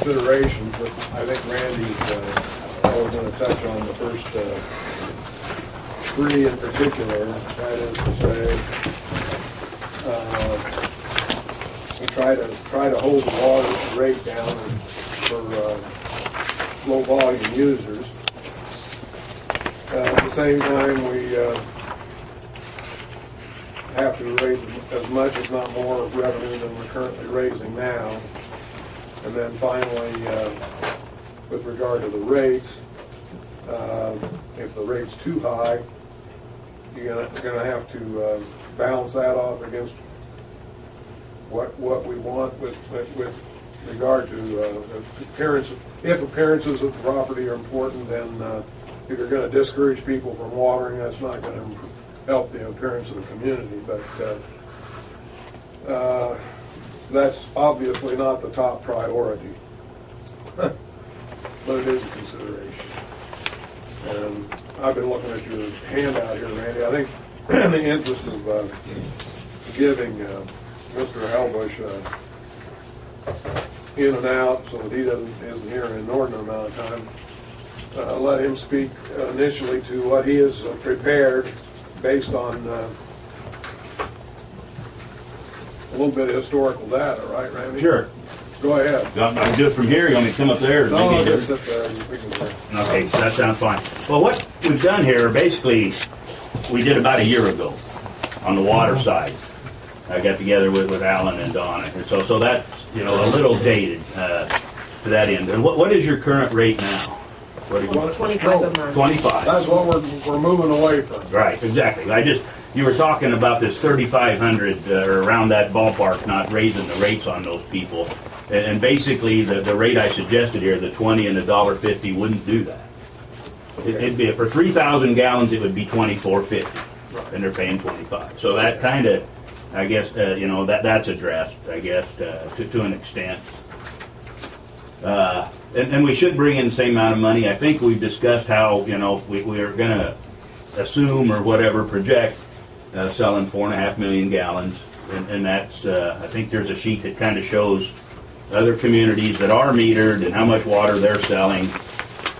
considerations, but I think Randy's always going to touch on the first three in particular. That is to say, we try to hold the water rate down for low volume users. At the same time, we have to raise as much, if not more, revenue than we're currently raising now. And then finally, with regard to the rates, if the rate's too high, you're going to have to balance that off against what we want with regard to appearance. If appearances of the property are important, then if you're going to discourage people from watering, that's not going to help the appearance of the community. But that's obviously not the top priority, but it is a consideration. And I've been looking at your handout here, Randy. I think in the interest of giving Mr. Helbush in and out so that he isn't here an inordinate amount of time, let him speak initially to what he has prepared based on a little bit of historical data, right, Randy? Sure. Go ahead. I'm good from here. You want me to come up there? No, just sit there. Okay, that sounds fine. Well, what we've done here, basically, we did about a year ago on the water side. I got together with Alan and Donna, and so that's a little dated to that end. And what is your current rate now? What are you, 25 a month. 25. That's what we're moving away from. Right, exactly. You were talking about this 3,500 or around that ballpark, not raising the rates on those people. And basically, the rate I suggested here, the 20 and the $1.50, wouldn't do that. Okay. It'd be for 3,000 gallons, it would be $24.50, Right. and they're paying 25. So that kind of, I guess, that's addressed, I guess, to an extent. And we should bring in the same amount of money. I think we've discussed how we are going to assume or whatever project selling 4.5 million gallons, and that's I think there's a sheet that kind of shows other communities that are metered and how much water they're selling.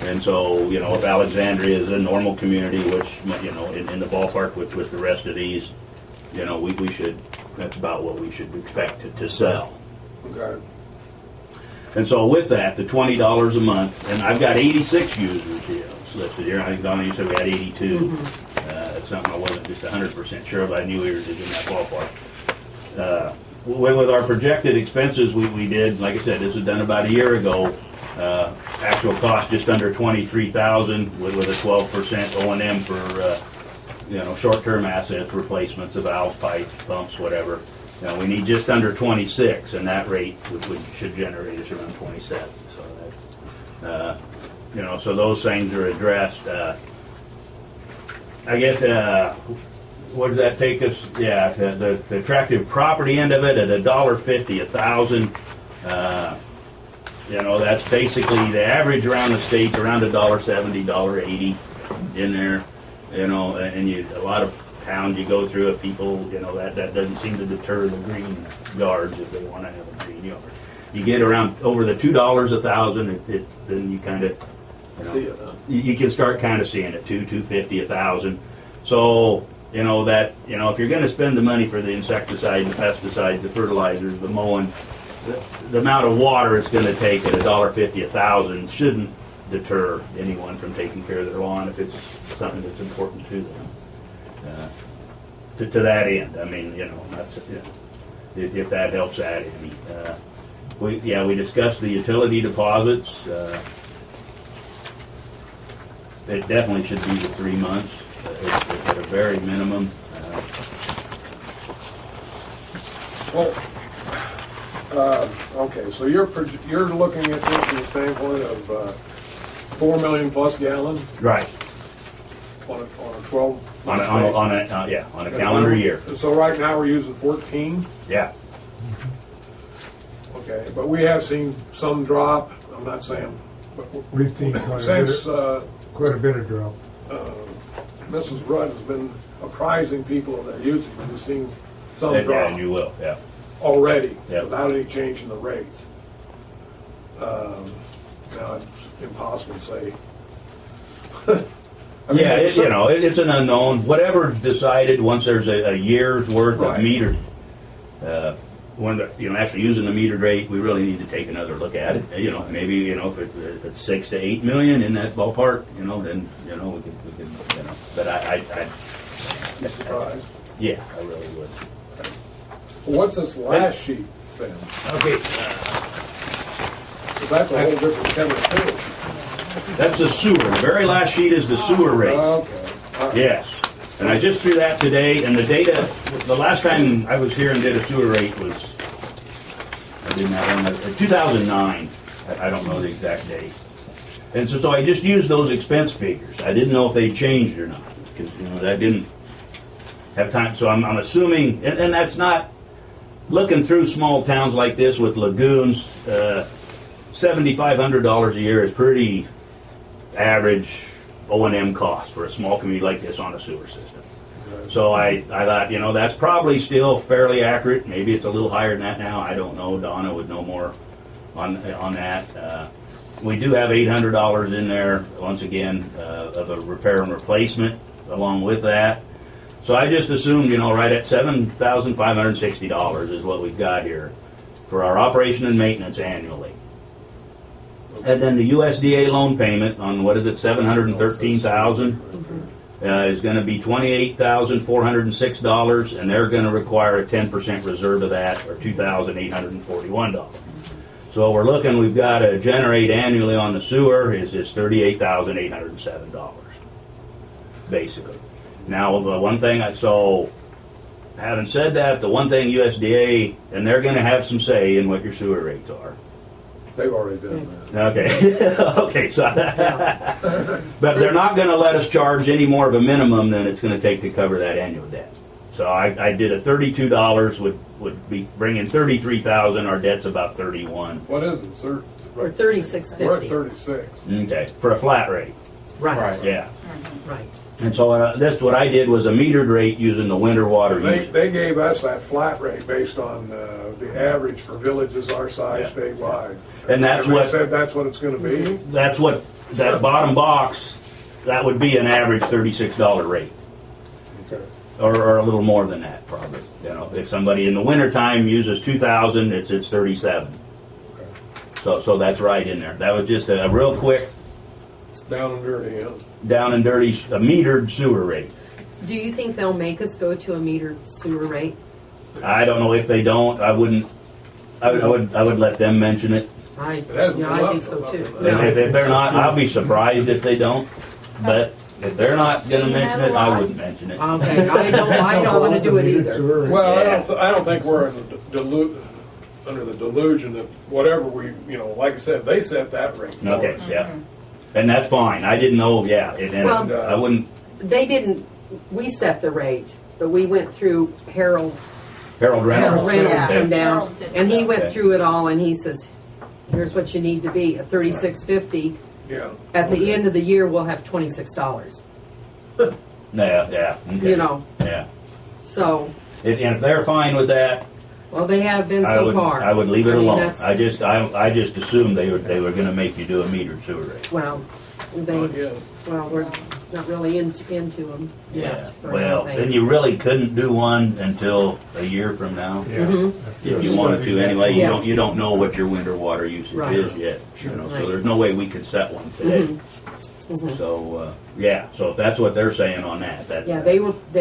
And so, if Alexandria is a normal community, which, in the ballpark with the rest of these, we should, that's about what we should expect to sell. Okay. And so with that, the $20 a month, and I've got 86 users here listed here. I think Donna, you said we had 82. Mm-hmm. That's something I wasn't just 100% sure of. I knew we were just in that ballpark. With our projected expenses, we did, like I said, this was done about a year ago. Actual cost just under $23,000 with a 12% O&M for short-term assets, replacements of valves, pipes, pumps, whatever. We need just under 26, and that rate should generate us around 27. So that, so those things are addressed. I guess, what does that take us? Yeah, the attractive property end of it at $1.50 a thousand. That's basically the average around the state, around $1.70, $1.80 in there. And a lot of towns you go through, people, that doesn't seem to deter the green guards if they want to have a green yard. You get around over the $2 a thousand, then you kind of, See it, huh? you can start kind of seeing it, $2.50 a thousand. So, if you're going to spend the money for the insecticide, the pesticides, the fertilizers, the mowing, the amount of water it's going to take at $1.50 a thousand shouldn't deter anyone from taking care of their lawn if it's something that's important to them. To that end, I mean, if that helps add any. We discussed the utility deposits. It definitely should be the 3 months at a very minimum. Okay, so you're looking at this from the standpoint of 4 million plus gallons Right. on a 12 On a calendar year. So right now we're using 14. Yeah. Okay, but we have seen some drop. I'm not saying, but We've seen quite since a bit of drop. Mrs. Rudd has been apprising people of their usage, we've seen some And drop you will, yeah. already Yep. without any change in the rates. Now, it's impossible to say. Yeah, it's an unknown. Whatever's decided, once there's a year's worth Right. of metered, when actually using the metered rate, we really need to take another look at it. Maybe if it's 6 to 8 million in that ballpark, then we could. But I Be surprised. yeah, I really would. What's this last sheet then? Okay, 'Cause that's a whole different chemical. that's the sewer. The very last sheet is the sewer rate. Okay. All right. Yes, and I just threw that today, and the data, the last time I was here and did a sewer rate was, I didn't have one, 2009, I don't know the exact date. And so I just used those expense figures. I didn't know if they changed or not, because, that didn't have time, so I'm assuming, and that's not, looking through small towns like this with lagoons, $7,500 a year is pretty average O&M cost for a small community like this on a sewer system. So I thought, that's probably still fairly accurate. Maybe it's a little higher than that now. I don't know. Donna would know more on that. We do have $800 in there, once again, of a repair and replacement along with that. So I just assumed, right at $7,560 is what we've got here for our operation and maintenance annually. And then the USDA loan payment on, what is it, $713,000 is going to be $28,406, and they're going to require a 10% reserve of that, or $2,841. So we're looking, we've got to generate annually on the sewer is $38,807, basically. Now, the one thing having said that, the one thing USDA, and they're going to have some say in what your sewer rates are. They've already done that. Okay, okay, so, but they're not going to let us charge any more of a minimum than it's going to take to cover that annual debt. So I did a $32 would be bringing $33,000. Our debt's about $31. What is it, sir? Or $36.50. We're at 36. Okay, for a flat rate. Right. Yeah. Right. And so that's what I did was a metered rate using the winter water usage. They gave us that flat rate based on the average for villages our size statewide. And that's they what said that's what it's going to be. That's what that bottom box. That would be an average $36 rate, Okay. or a little more than that probably. If somebody in the wintertime uses 2,000, it's 37. Okay. So that's right in there. That was just a real quick Down and dirty, yeah. down and dirty a metered sewer rate. Do you think they'll make us go to a metered sewer rate? I don't know if they don't. I wouldn't. I would let them mention it. I hasn't think come so up. too. If they're not, I'll be surprised if they don't. But if they're not going to mention it, I wouldn't mention it. Okay, I don't want to do it either. Well, Yeah. I don't think we're in under the delusion that whatever we, like I said, they set that rate. for Okay, us. yeah. And that's fine. I didn't know, Well, I wouldn't, They didn't, we set the rate, but we went through Harold Harold Reynolds. Reynolds Okay. come down, Harold did and he that. went Okay. through it all, and he says, here's what you need to be, at $36.50. Yeah. At the end of the year, we'll have $26, Yeah, okay. Yeah. So, And if they're fine with that, well, they have been I so would, far. I would leave it I mean, alone. that's- I just assumed they were going to make you do a metered sewer rate. Well, Not yet. we're not really into them yet. or Well, anything. then you really couldn't do one until a year from now. Mhm. If you wanted to anyway, Yeah. you don't know what your winter water usage Right. is yet. So Right. there's no way we could set one today. Mhm. Mhm. So so if that's what they're saying on that, Yeah, they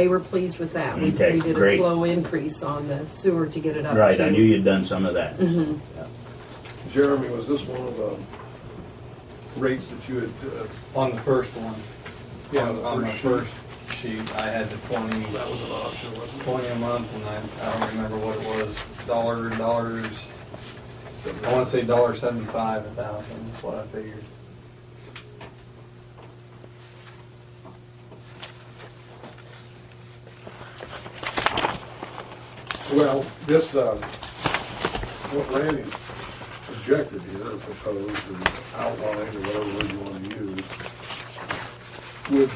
were pleased with that. We Okay, did a great. slow increase on the sewer to get it up right. to. I knew you'd done some of that. Mhm. Jeremy, was this one of the rates that you had, On the first one, Yeah, on the the first sheet, I had the 20, that was an option, wasn't it? 20 a month, and I don't remember what it was, dollars, I want to say $1.75 a thousand, is what I figured. Well, this, what Randy projected here, or proposed, or outlined, or whatever word you want to use, would,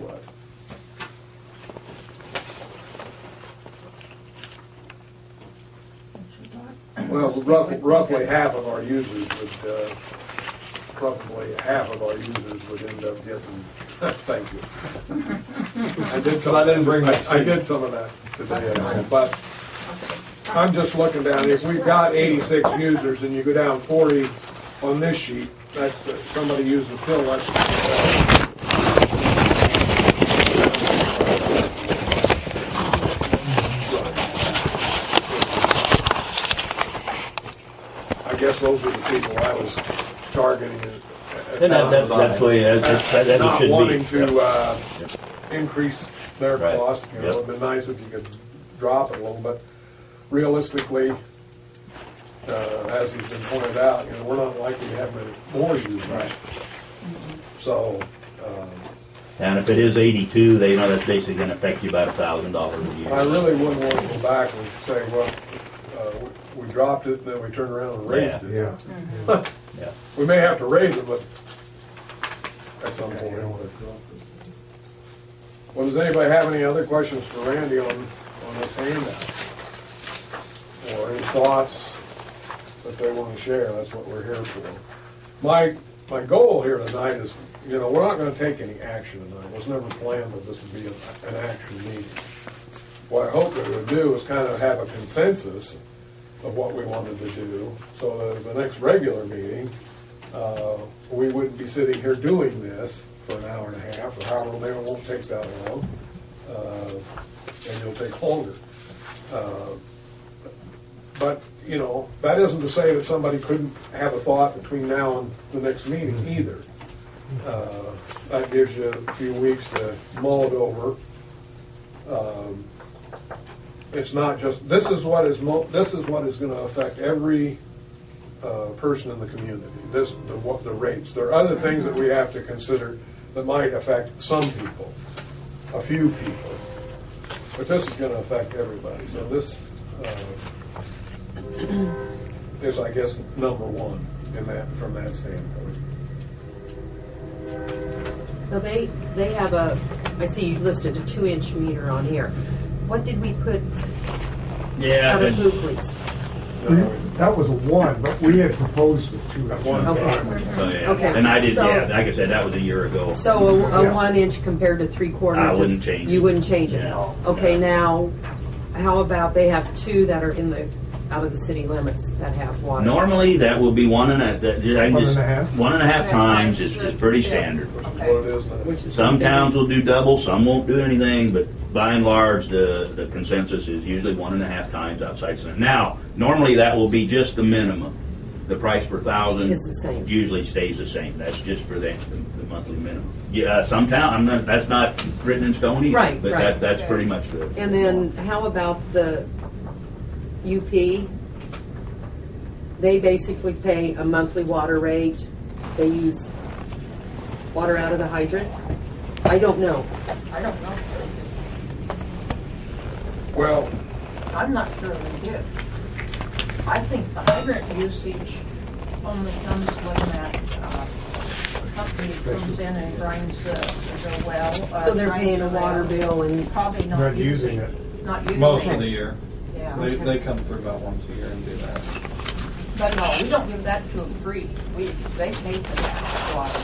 what? Well, roughly half of our users would, probably half of our users would end up getting, thank you. I did some, I didn't bring my I did some of that today, but I'm just looking down, if we've got 86 users and you go down 40 on this sheet, that's, somebody using fill, that's, I guess those are the people I was targeting. And that's the way that Not should be. wanting to Yep. increase their Right. cost, you know, Yep. it'd been nice if you could drop it a little, but realistically, as has been pointed out, you know, we're not likely to have many more users. So, And if it is 82, they know that's basically going to affect you about $1,000 a year. I really wouldn't want to go back and say, well, we dropped it, and then we turned around and raised it. Yeah. Yeah. We may have to raise it, but at some point. Well, does anybody have any other questions for Randy on this handout? Or any thoughts that they want to share? That's what we're here for. My goal here tonight is, you know, we're not going to take any action tonight. It was never planned that this would be an action meeting. What I hope that we would do is kind of have a consensus of what we wanted to do, so that at the next regular meeting, we wouldn't be sitting here doing this for an hour and a half, or however long, it won't take that long, and it'll take longer. But, you know, that isn't to say that somebody couldn't have a thought between now and the next meeting either. That gives you a few weeks to mull it over. It's not just, this is what is going to affect every person in the community, the rates. There are other things that we have to consider that might affect some people, a few people, but this is going to affect everybody. So this is, I guess, number one in that, from that standpoint. Now, they have I see you listed a 2-inch meter on here. What did we put Yeah. out of but- blue, please? That was a 1, but we had proposed it 2. At one Okay. time. Oh, yeah. Okay, And I did, so- yeah, like I said, that was a year ago. So a Yeah. 1-inch compared to 3/4? I wouldn't change it. You wouldn't change it? No. Okay, No. now, how about they have 2 that are out of the city limits that have water? Normally, that will be 1.5. One and a half? 1.5 times is pretty Yeah. standard. Which is what it is now. Which is Some what they towns do. will do double, some won't do anything, but by and large, the consensus is usually 1.5 times outside center. Now, normally that will be just the minimum. The price per thousand Is the same. usually stays the same. That's just for the monthly minimum. Yeah, some town, that's not written in stone either. Right, But right. that's pretty much good. And then how about the UP? They basically pay a monthly water rate. They use water out of the hydrant. I don't know. I don't know. Well, I'm not sure they did. I think the hydrant usage only comes when that company comes in and grinds the well. So they're grinds paying the a water well. bill and, Probably not Not using it. Not using it. Most of the year. Yeah. They come through about once a year and do that. But no, we don't give that to them free. They pay for that water.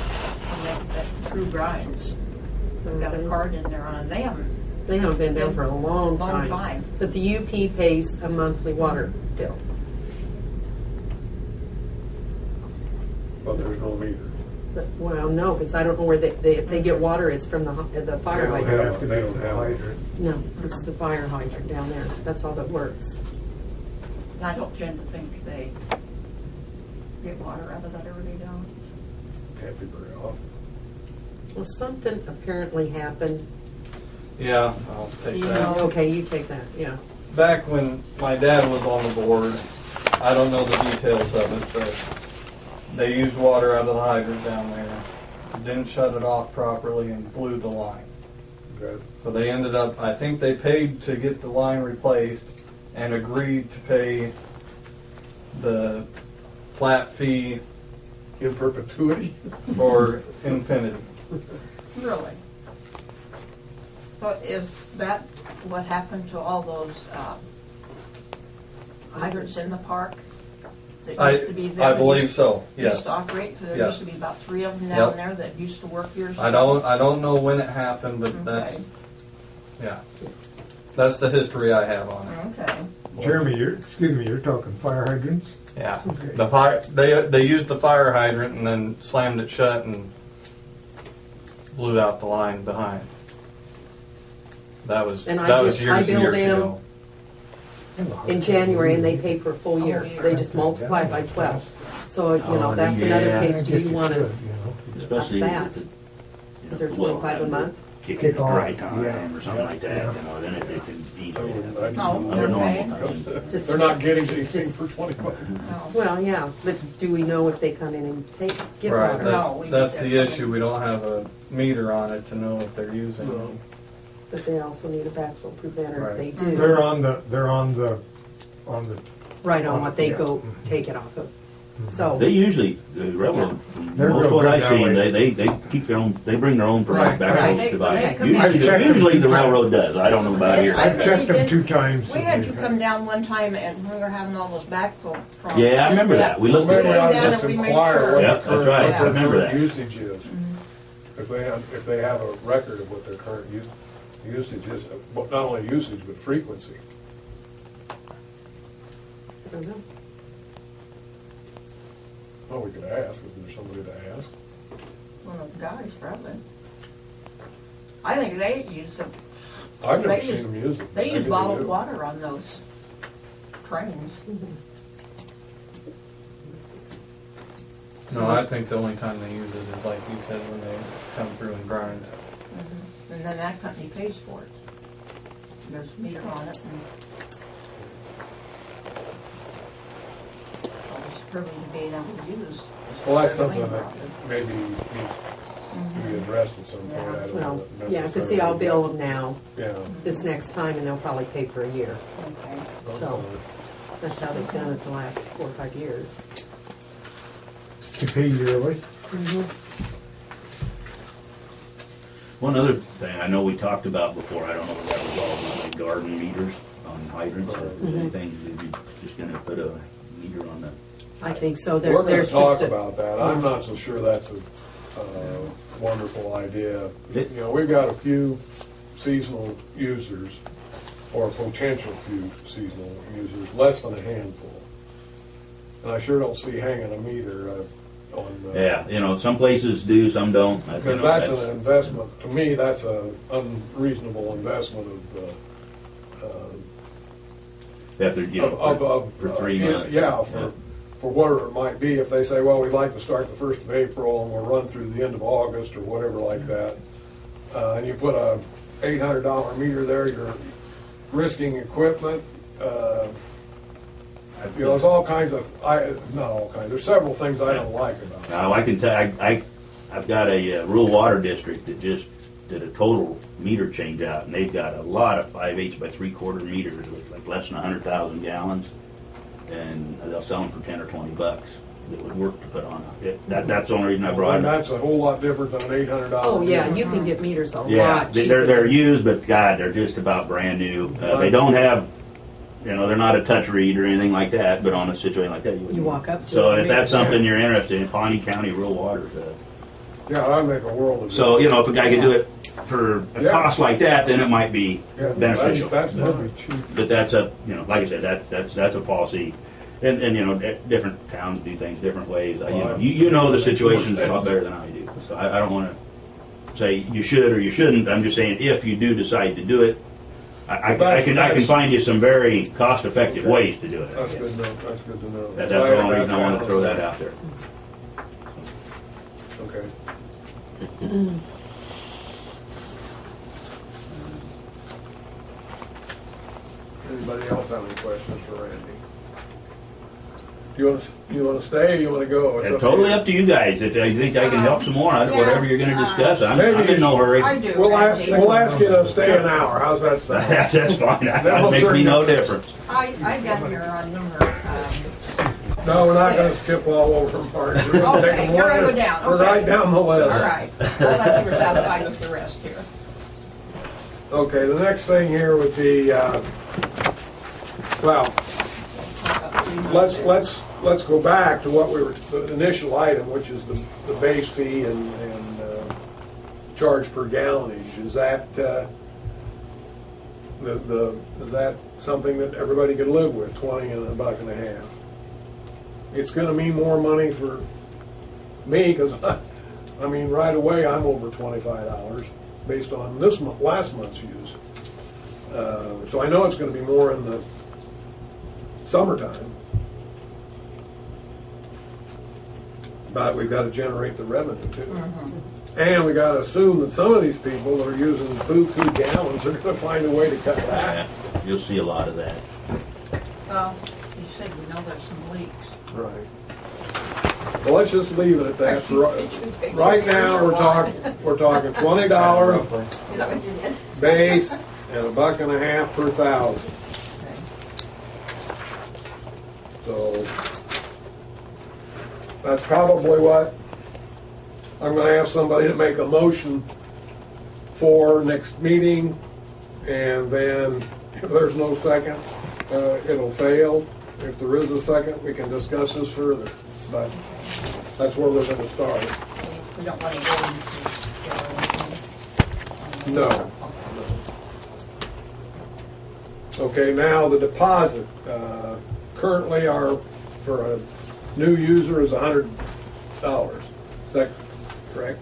And that true grinds. We've got a card in there on it. They haven't been down for a long Long time. time. But the UP pays a monthly water bill. but there's no meter. But, well, no, because I don't know where if they get water, it's from the fire They don't hydrant. have- they don't have it. hydrant. No, it's the fire hydrant down there. That's all that works. I don't tend to think they get water out of that, or they don't. Can't be very often. Well, something apparently happened. Yeah, I'll take You that. know. Okay, you take that, yeah. Back when my dad was on the board, I don't know the details of it, but they used water out of the hydrant down there, didn't shut it off properly and blew the line. Okay. So they ended up, I think they paid to get the line replaced and agreed to pay the flat fee In perpetuity? for infinity. Really? So is that what happened to all those hydrants in the park? that used to be there? I that believe used- so, Used yes. to operate, because there Yes. used to be about 3 of them Yep. down there that used to work years ago. I don't know when it happened, but that's, Okay. yeah. That's the history I have on it. Okay. Jeremy, you're talking fire hydrants? Yeah. Okay. The fire, they used the fire hydrant and then slammed it shut and blew out the line behind. That was And I years bill and years them ago. in January, and they pay for a full year. They just multiply it by 12. So, you know, that's another yeah. case, do you want to, Especially that. if it, is there well, 25 a month? kick Kick it off, right time yeah. or something like that, you know, then it can easily happen. No, Under they're normal paying. times. Just- They're not getting anything for 25. No. Well, yeah, but do we know if they come in and get Right, water? No, we that's need the that. issue. We don't have a meter on it to know if they're using No. it. But they also need a backflow preventer if they Right. do. They're on the, Right on what they Yeah. go take it off of. So, They usually, the railroad, They're most real what good I've that seen, way. they keep their own, they bring their own Right, backhoe right. They device. come in. I've checked them Usually the 2 times. railroad does, I don't know about here. I've checked them 2 times. We had you come down one time and we were having all those backflow problems. Yeah, I remember that, we looked Maybe at I that. down just and we made inquire sure. what Yeah, the that's current, right. what I their remember current that. usage is. If they have a record of what their current usage is, well, not only usage, but frequency. I don't know. Well, we could ask, if there's somebody to ask. One of the guys, probably. I think they use them. I've never They seen use- them use it. They Maybe use bottled do. water on those trains. No, I think the only time they use it is like you said, when they come through and grind. And then that company pays for it. There's a meter on it and it's a privilege of being able to use. Well, that's something that maybe needs to be addressed at some point. I don't Well, know yeah, because see, I'll bill them now Yeah. this next time, and they'll probably pay for a year. Okay. So that's how they've done it the last 4 or 5 years. To pay yearly. One other thing, I know we talked about before, I don't know if that was all like garden meters on hydrants, or if there's anything, if you're just gonna put a meter on the, I think so. We're going to There's talk just a, about that. I'm not so sure that's a wonderful idea. It- You know, we've got a few seasonal users, or potential few seasonal users, less than a handful. And I sure don't see hanging a meter on. yeah, you know, some places do, some don't. I- you Because know, that's an investment, to me, that's an unreasonable investment If they're, you know, of. for 3 months. Yeah, for whatever it might be. If they say, well, we'd like to start the 1st of April and we'll run through the end of August or whatever like that, and you put a $800 meter there, you're risking equipment. You know, there's all kinds of, not all kinds, there's several things I don't like about it. Now, I can tell, I've got a rural water district that just did a total meter change out, and they've got a lot of 5/8 by 3/4 meters with like less than 100,000 gallons, and they'll sell them for $10 or $20 that would work to put on it. That's the only reason I brought And it. that's a whole lot different than an $800. oh yeah, meter. you can get meters a Yeah, lot cheaper. they're used, but God, they're just about brand new. They don't have, you know, they're not a touch read or anything like that, but on a situation like that, You walk up to So it, if that's read it. something you're interested in, Pawnee County Rural Water. Yeah, that'd make a world of difference. So, you know, if a guy could do it for a Yeah. cost like that, then it might be Yeah, beneficial. That's That'd fine. be cheap. But that's a, you know, like I said, that's a policy. And you know, different towns do things different ways. You know, you know the situations a lot better than I do. So I don't want to say you should or you shouldn't. I'm just saying if you do decide to do it, I can find you some very cost-effective ways to do it. I That's guess. good to know, that's good to know. That's the only reason I want to throw that out there. Okay. Anybody else have any questions for Randy? You want to stay or you want to go? It's It's up to totally you. up to you guys. If you think I can help some more, Yeah. whatever you're going to discuss, I'm Maybe in no hurry. I do. We'll ask Randy. you to stay an hour. How's that sound? That's fine. That makes me no difference. I got here on number, No, we're not going to skip all over them, Marty. We're going to take Okay, them you're one. gonna go down, We're okay. right down the all list. right. I thought you were satisfied with the rest here. Okay, the next thing here would be, well, let's go back to what we were, the initial item, which is the base fee and charge per gallonage. Is that, is that something that everybody could live with, 20 and $1.50? It's gonna mean more money for me, because, I mean, right away, I'm over $25 based on last month's use. So I know it's gonna be more in the summertime. But we've got to generate the revenue too. And we got to assume that some of these people that are using buku gallons are going to find a way to cut back. Yeah, you'll see a lot of that. Well, you said we know there's some leaks. Right. Well, let's just leave it at that. Right now, we're talking $20 Roughly. Is that what you did? base and $1.50 per thousand. So that's probably what I'm going to ask somebody to make a motion for next meeting, and then if there's no second, it'll fail. If there is a second, we can discuss this further. But that's where we're going to start. We don't want to go into. No. Okay, now the deposit. Currently, for a new user is $100. Is that correct?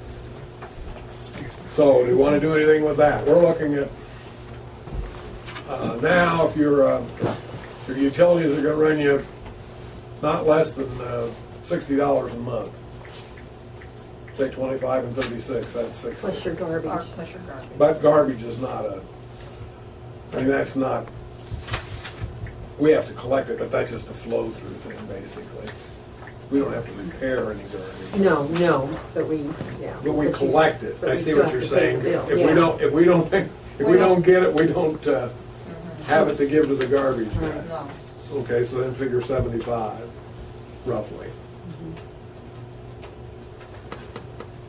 So, do you want to do anything with that? We're looking at now if your utilities are going to run you not less than $60 a month. Say 25 and 36. That's 60. Plus your garbage. Plus your garbage. But garbage is not I mean, that's not, we have to collect it, but that's just a flow-through thing, basically. We don't have to repair any garbage. No, but we, yeah. But we you- collect it. but I we see still what have you're to pay saying. the bill, If yeah. we don't get it, we don't have it to give to the garbage guy. Right. No. Okay, so then figure 75, roughly.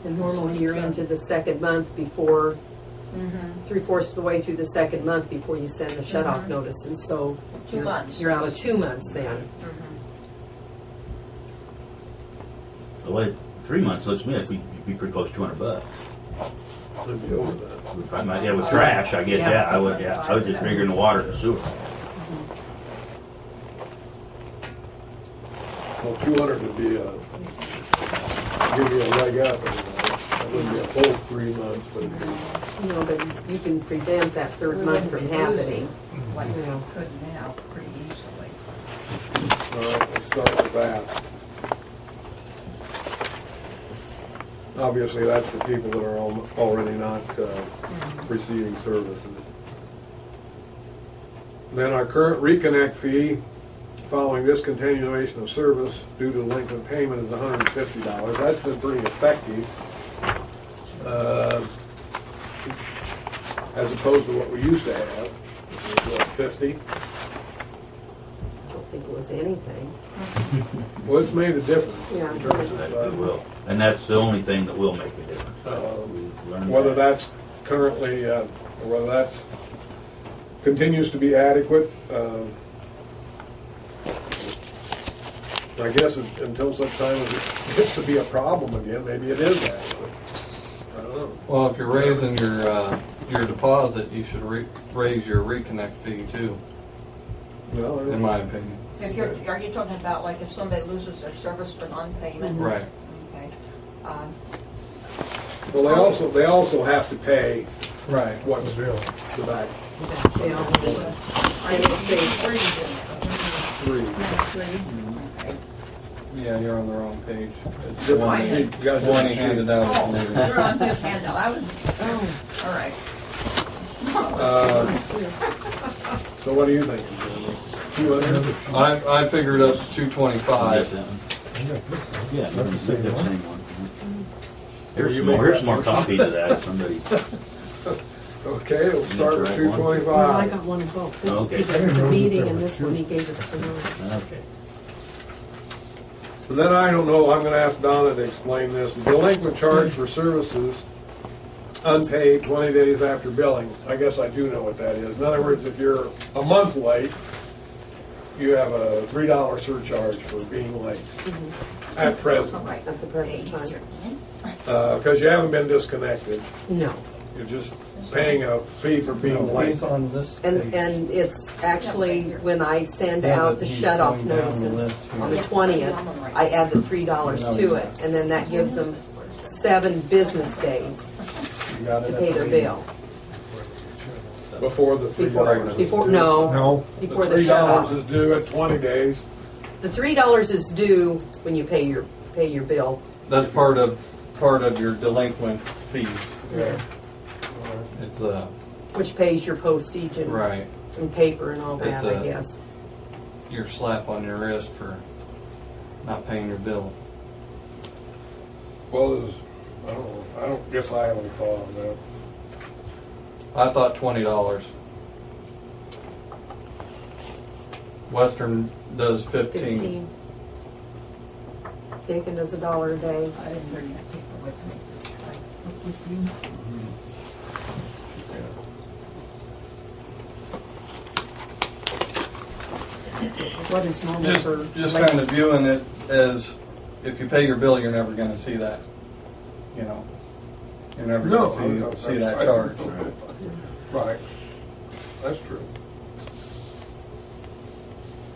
And normally you're into the second month before, 3/4 of the way through the second month before you send the shut-off notices, so. 2 months. You're out of 2 months then. The way 3 months looks to me like we'd be pretty close to $200. It'd be over that. We probably might, yeah, with trash, I get that. I was just figuring the water and the sewer. Well, 200 would be give you a leg up. It wouldn't be a full 3 months, but it'd be. But you can prevent that third month from happening. Like we Yeah. could now, pretty easily. All right, let's start with that. Obviously, that's for people that are already not receiving services. Then our current reconnect fee following discontinuation of service due to delinquent payment is $150. That's been pretty effective, as opposed to what we used to have, which was what, 50? I don't think it was anything. Well, it's made a difference. Yeah. In terms That of, it will. And that's the only thing that will make a difference. We learned whether that. that's currently, or whether that's continues to be adequate. I guess until such time as it gets to be a problem again, maybe it is adequate. I don't know. Well, if you're raising your deposit, you should raise your reconnect fee too, Well, in my opinion. Are you talking about like if somebody loses their service for non-payment? Right. Okay. well, they also have to pay Right. what's the back They all do. I didn't pay three. three. Yeah, you're on the wrong page. It's Different one, sheet. You got a one he different handed sheet. out. Oh, they're on his handout. I was, all right. So what do you think, Jeremy? 200? I figured up to Yes, 225. that one. Yeah, you can the take same that one. same one. Will you make Here's that more motion? copies of that, somebody. Okay, we'll start with That's the right one. 225. Well, I got one of both. This Okay. he gave us a meeting, and this one he gave us tonight. Okay. And then I don't know, I'm gonna ask Donna to explain this. Delinquent charge for services unpaid 20 days after billing. I guess I do know what that is. In other words, if you're a month late, you have a $3 surcharge for being late at present, At the present time. because you haven't been disconnected. No. You're just paying a fee for being late. He's on this And, page. and it's actually, when I send Yeah, out but the he's shut-off going down the notices list here. on the 20th, I add the $3 to it, and then that gives them 7 business days You got it to at pay the their beginning. bill. Before the $3. Before, no, No, before The the shut-off. $3 is due at 20 days. The $3 is due when you pay your bill. That's part of your delinquent fees. Yeah. It's Which pays your postage and, right. and paper and all that, It's I guess. Your slap on your wrist for not paying your bill. Well, I don't know. I don't guess I haven't thought of that. I thought $20. Western does 15. 15. Dakin does $1 a day. I didn't bring that paper with me. What is normal for? Just kind of viewing it as if you pay your bill, you're never going to see that. You know, you're never going to see that charge. Right. That's true.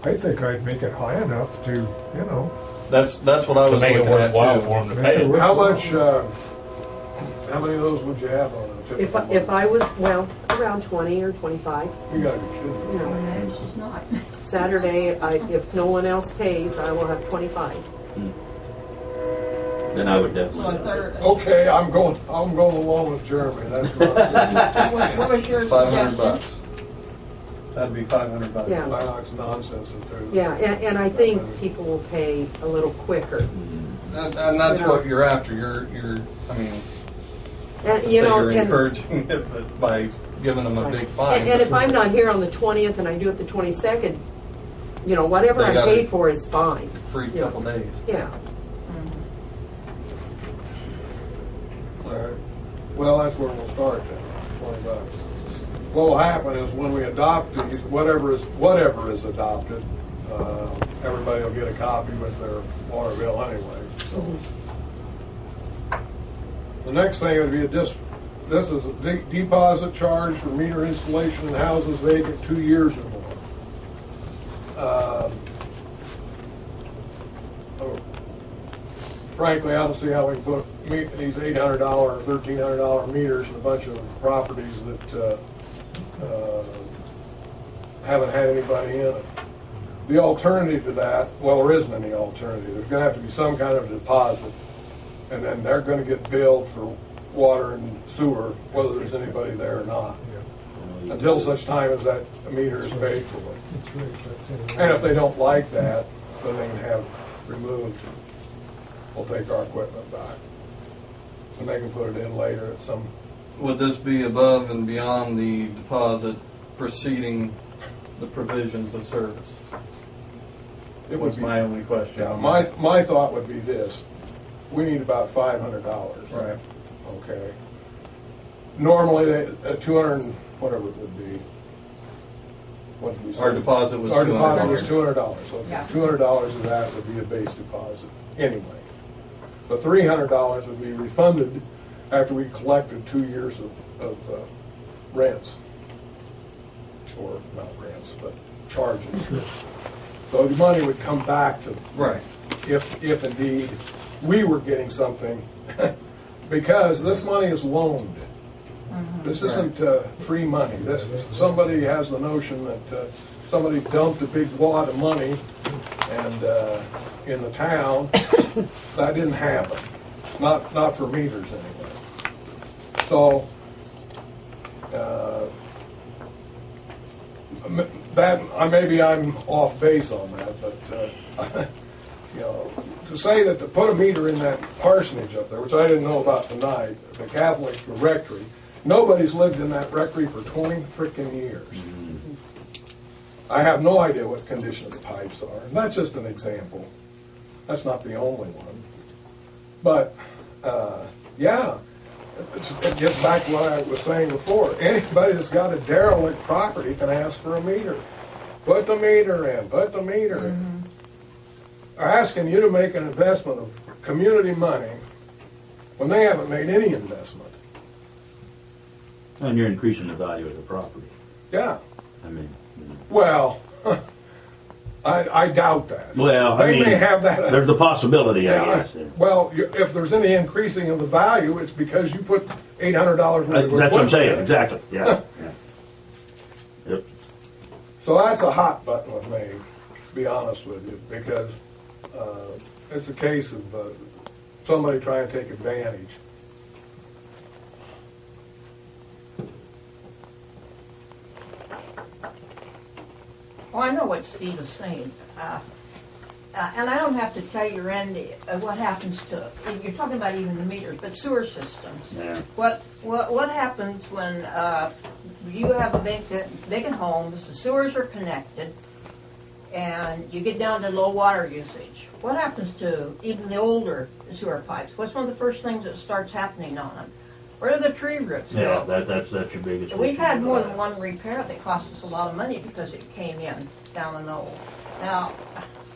I think I'd make it high enough to, you know. That's what I To was make it looking at worthwhile too. for them to pay it. How much, how many of those would you have on a typical month? If I was, well, around 20 or 25, You gotta be kidding me. you know. And she's not. Saturday, if no one else pays, I will have 25. Then I would So a definitely. third. Okay, I'm going along with Jeremy. That's not, What was your $500. suggestion? That'd be $500. Yeah. well, it's nonsense that they're. Yeah, and I think people will pay a little quicker. And that's You know. what you're after. You're. I mean, And, so you know, you're and, encouraging it by giving them a big fine. and if I'm not here on the 20th and I do it the 22nd, you know, whatever They I'm got paid it. for is fine. Free Yeah. couple days. Yeah. All right. Well, that's where we'll start then, $20. What will happen is when we adopt these, whatever is adopted, everybody will get a copy with their water bill anyway. So. The next thing would be this is a deposit charge for meter installation in houses vacant 2 years or more. Frankly, I don't see how we can put these $800 or $1,300 meters in a bunch of properties that haven't had anybody in it. The alternative to that, well, there isn't any alternative. There's going to have to be some kind of deposit, and then they're going to get billed for water and sewer, whether there's anybody there or not, until such time as that meter is paid for. That's right, that's it. And if they don't like that, then they can have it removed. We'll take our equipment back. And they can put it in later at some, Would this be above and beyond the deposit preceding the provisions of service? it Was would be, my only question. yeah, my thought would be this. We need about $500. Right. Okay. Normally, at 200, and whatever it would be. What did we say? Our deposit was Our deposit was $200. $200. So Yeah. $200 of that would be a base deposit anyway. The $300 would be refunded after we collected 2 years of rents. Or not rents, but charges. So the money would come back to, Right. if indeed we were getting something, because this money is loaned. This isn't free money. Somebody has the notion that somebody dumped a big wad of money and in the town. That didn't happen. Not for meters anyway. So that maybe I'm off base on that, but you know, to say that to put a meter in that parsonage up there, which I didn't know about tonight, the Catholic rectory. Nobody's lived in that rectory for 20 frickin' years. I have no idea what condition the pipes are. And that's just an example. That's not the only one. But, yeah, it gets back to what I was saying before. Anybody that's got a derelict property can ask for a meter. put the meter in, put the meter in. Are asking you to make an investment of community money when they haven't made any investment. And you're increasing the value of the property. Yeah, I mean, well, I doubt that. well, They I mean, may have that. there's the possibility, Yeah, I guess. well, if there's any increasing of the value, it's because you put $800 worth of equipment. That's what I'm saying, in. exactly, yeah. Yeah. Yep. So that's a hot button with me, to be honest with you, because it's a case of somebody trying to take advantage. Well, I know what Steve is saying. And I don't have to tell you, Randy, what happens to, you're talking about even the meters, but sewer systems. Yeah. What happens when you have a vacant homes, the sewers are connected, and you get down to low water usage? What happens to even the older sewer pipes? What's one of the first things that starts happening on them? Where do the tree roots Yeah, go? that's your biggest issue. We've had more than one repair that cost us a lot of money because it came in down the knoll. Now,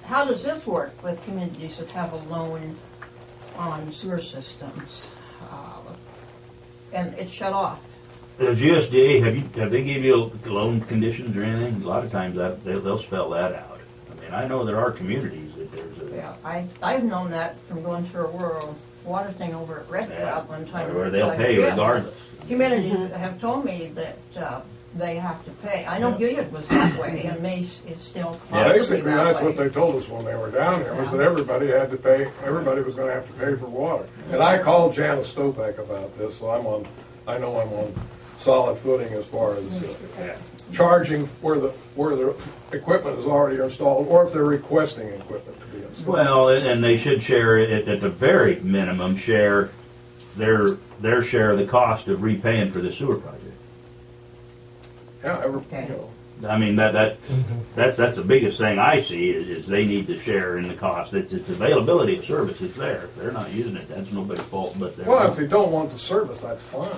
how does this work with communities that have a loan on sewer systems? And it's shut off. Does USDA, have they give you loan conditions or anything? A lot of times they'll spell that out. I mean, I know there are communities that there's a... Yeah, I've known that from going through a rural water thing over at Red Cloud one time. Where they'll Like, pay yeah, regardless. Communities have told me that they have to pay. I know Gilead was that way, and Mace is still possibly Basically, that that's way. what they told us when they were down there, was that everybody had to pay, everybody was gonna have to pay for water. And I called Janice Stopak about this, so I know I'm on solid footing as far as charging where the equipment is already installed, or if they're requesting equipment to be installed. Well, and they should share it, at the very minimum, share their share of the cost of repaying for the sewer project. Yeah, Okay. you know. I mean, that's the biggest thing I see is they need to share in the cost. It's availability of service is there. If they're not using it, that's nobody's fault but theirs. Well, if they don't want the service, that's fine,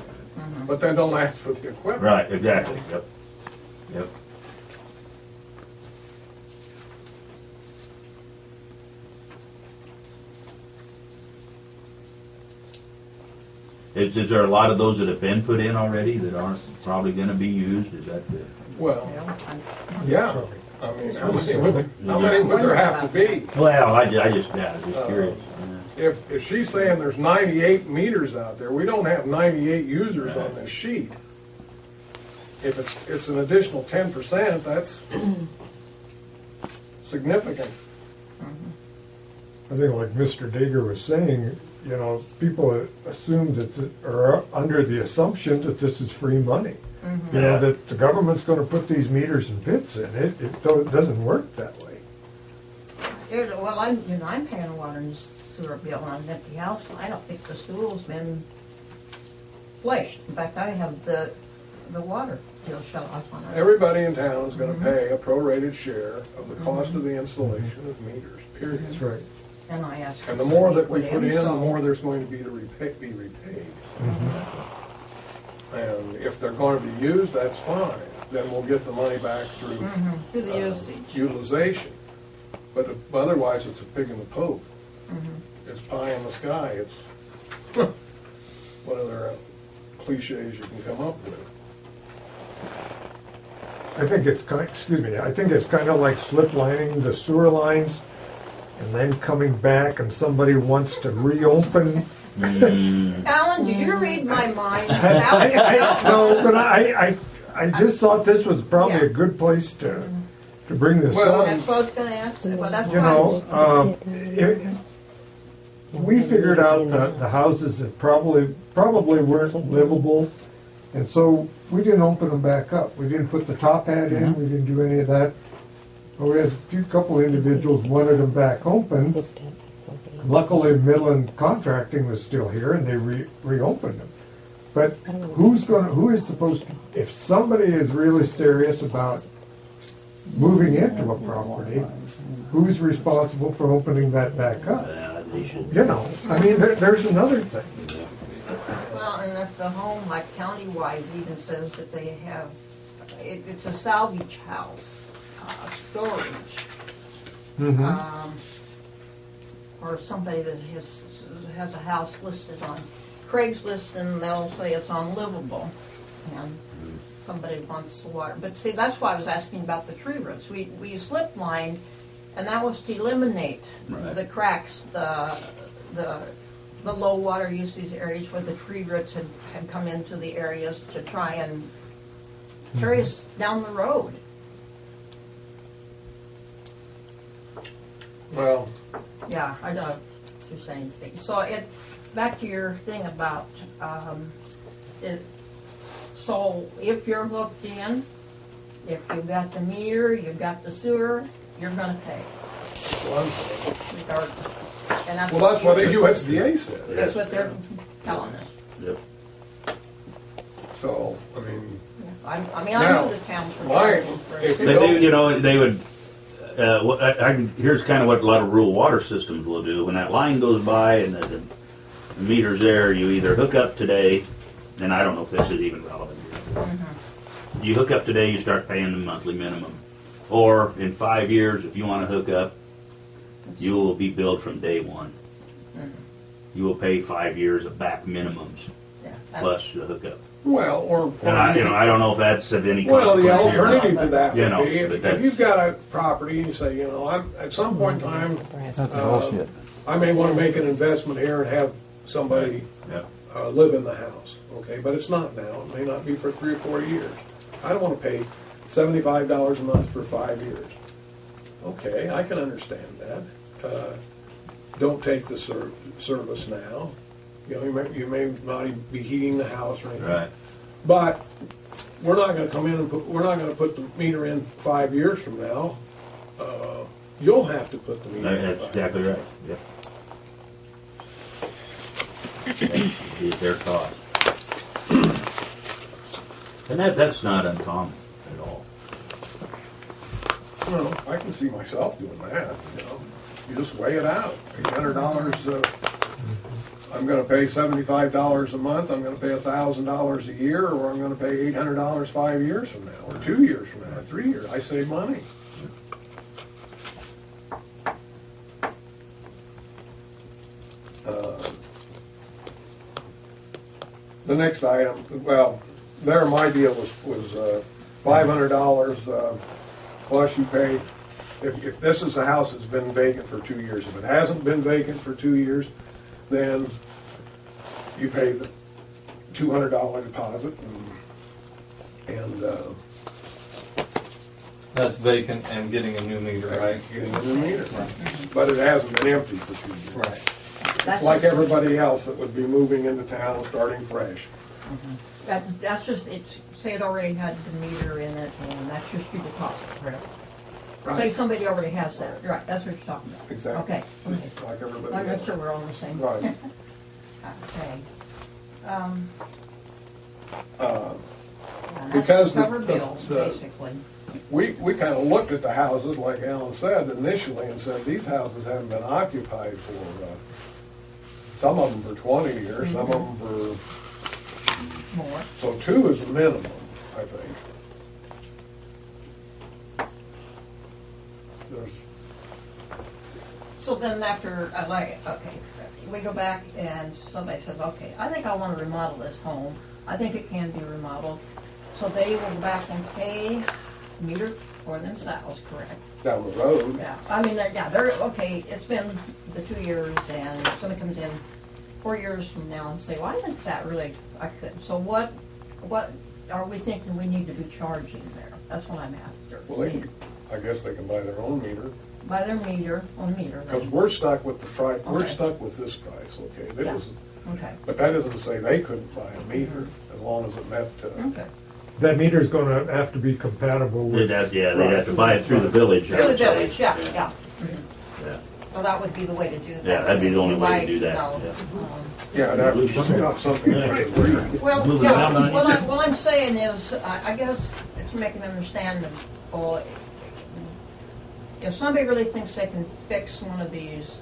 but then don't ask for the equipment. Right, exactly, yep. Is there a lot of those that have been put in already that aren't probably gonna be used? Is that the... Well, Yeah. yeah, I mean, how many would there have to be? Well, I just curious. If she's saying there's 98 meters out there, we don't have 98 users on this sheet. If it's an additional 10%, that's significant. I think like Mr. Dager was saying, you know, people assume are under the assumption that this is free money. You know, that the government's gonna put these meters and bits in it. It doesn't work that way. Well, I'm paying a water and sewer bill on an empty house, and I don't think the stool's been flushed. In fact, I have the water bill shut off on it. Everybody in town is gonna pay a prorated share of the cost of the installation of meters, period. That's right. And I asked. And the more that we put in, the so- more there's going to be be repaid. And if they're going to be used, that's fine. Then we'll get the money back through Through the usage. utilization. But otherwise, it's a pig in the poke. It's pie in the sky. It's what other cliches you can come up with. I think it's kind of like slip lining the sewer lines and then coming back and somebody wants to reopen. Alan, do you read my mind? No, but I just thought this was probably Yeah. a good place to bring this Well, up. That's what I was gonna answer, well, that's You know, we figured out that the houses that probably weren't livable, and so we didn't open them back up. We didn't put the top hat in, we didn't do any of that. But we had a couple individuals wanted them back open. Luckily, Midland Contracting was still here, and they reopened them. But who is supposed to, if somebody is really serious about moving into a property, who's responsible for opening that back up? They should. You know, I mean, there's another thing. Well, and if the home, like county-wise, even says that they have, it's a salvage house. storage, Mhm. or somebody that has a house listed on Craigslist and they'll say it's unlivable, and somebody wants the water. But see, that's why I was asking about the tree roots. We slip lined, and that was to eliminate Right. the cracks, the low water usage areas where the tree roots had come into the areas to try and carry us down the road. Well, Yeah, I know what you're saying, Steve. So back to your thing about, so if you're hooked in, if you've got the meter, you've got the sewer, you're gonna pay regardless. And well, that's what the USDA said. That's what they're telling us. Yep. So, I mean, I know Now, the towns were mine, charging for if it. They would, here's kind of what a lot of rural water systems will do. When that line goes by and the meter's there, you either hook up today, and I don't know if this is even relevant here. You hook up today, you start paying the monthly minimum. Or in 5 years, if you want to hook up, you will be billed from day one. You will pay 5 years of back minimums Yeah, plus the hookup. well, or And I don't know if that's of any well, the consequence. alternative to that You know, would be, but if that's- you've got a property and you say, I'm, at some point in time, I may want to make an investment here and have somebody Yeah. live in the house, okay? But it's not now. It may not be for 3 or 4 years. I don't want to pay $75 a month for 5 years. Okay, I can understand that. Don't take the service now. You may not even be heating the house right now. Right. But we're not going to come in and we're not going to put the meter in 5 years from now. You'll have to put the meter in. That's exactly right. Yep. It's their cost. And that's not uncommon at all. Well, I can see myself doing that, You just weigh it out. $800, I'm gonna pay $75 a month, I'm gonna pay $1,000 a year, or I'm gonna pay $800 5 years from now, or 2 years from now, or 3 years. I save money. The next item, well, there my deal was $500 plus you pay, if this is a house that's been vacant for 2 years. If it hasn't been vacant for 2 years, then you pay the $200 deposit and That's vacant and getting a new meter, right? getting a new meter. But it hasn't been empty for 2 years. Right. It's like everybody else that would be moving into town and starting fresh. That's just, say it already had the meter in it, and that's just your deposit, correct? Say somebody already has that, right, that's what you're talking about. Exactly. Okay, okay. Like everybody I'm not else. sure we're on the same. Right. Okay. Uh, And Because that's cover the- bills, the- basically. We kind of looked at the houses, like Alan said initially, and said, these houses haven't been occupied for, some of them for 20 years, some of them for, More. so 2 is the minimum, I think. There's, So then after, okay, we go back and somebody says, okay, I think I want to remodel this home. I think it can be remodeled. So they will go back and pay meter for themselves, correct? down the road. Yeah, I mean, they're, okay, it's been the 2 years and somebody comes in 4 years from now and say, well, I think that really, I could. So what are we thinking we need to be charging there? That's what I'm after. Well, I guess they can buy their own meter, By their meter, on meter. then. because we're stuck with the price, we're Okay. stuck with this price, okay? That Yeah. was, Okay, but that doesn't say they couldn't buy a meter, as long as it met, okay. That meter's gonna have to be compatible with. They'd have to buy it through the village. Through the village, yeah. Yeah. Well, that would be the way to do that. Yeah, that'd be the only way to do that, Buy, yeah. yeah, that was not something. Well, Moving yeah, around on what it. I'm saying is, I guess, to make them understand, well, if somebody really thinks they can fix one of these,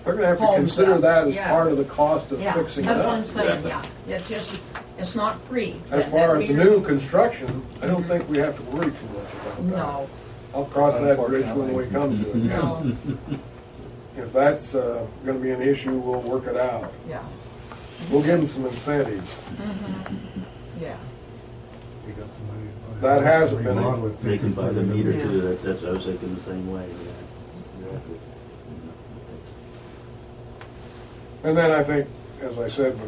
They're gonna have to Homes consider up, that as yeah. part of the cost of yeah, fixing it that's what I'm up. saying, yeah. It's just, it's not free. As That far as meter- new construction, I don't think we have to worry too much about that. No, I'll cross that bridge when we come to it. No, If that's gonna be an issue, we'll work it out. yeah, We'll give them some incentives. yeah. We got the money to buy That it. hasn't been- Remodel it, They can buy the meter Yeah. too, that's, I was thinking the same way, yeah. Exactly. And then I think, as I said,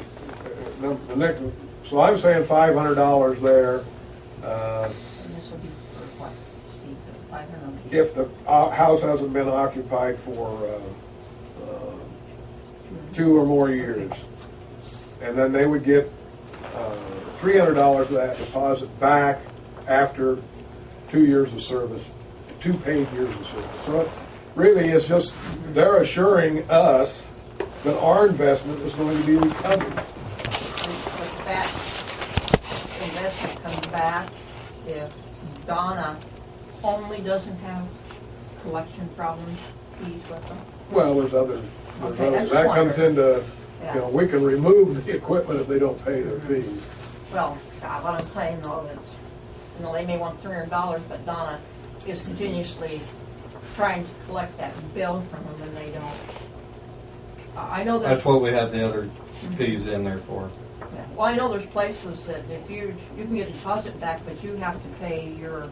the next, so I'm saying $500 there. And this will be for what, Steve, 500? If the house hasn't been occupied for 2 or more years. And then they would get $300 of that deposit back after 2 years of service, 2 paid years of service. So it really is just, they're assuring us that our investment is going to be recovered. If that investment comes back, if Donna only doesn't have collection problems, fees with them. Well, there's others. Okay, that's That comes wonderful. into, Yeah. you know, we can remove the equipment if they don't pay their fees. Well, what I'm saying though is, you know, they may want $300, but Donna is continuously trying to collect that bill from them and they don't. I know That's there's, what we had the other fees in there for. yeah. Well, I know there's places that if you can get a deposit back, but you have to pay your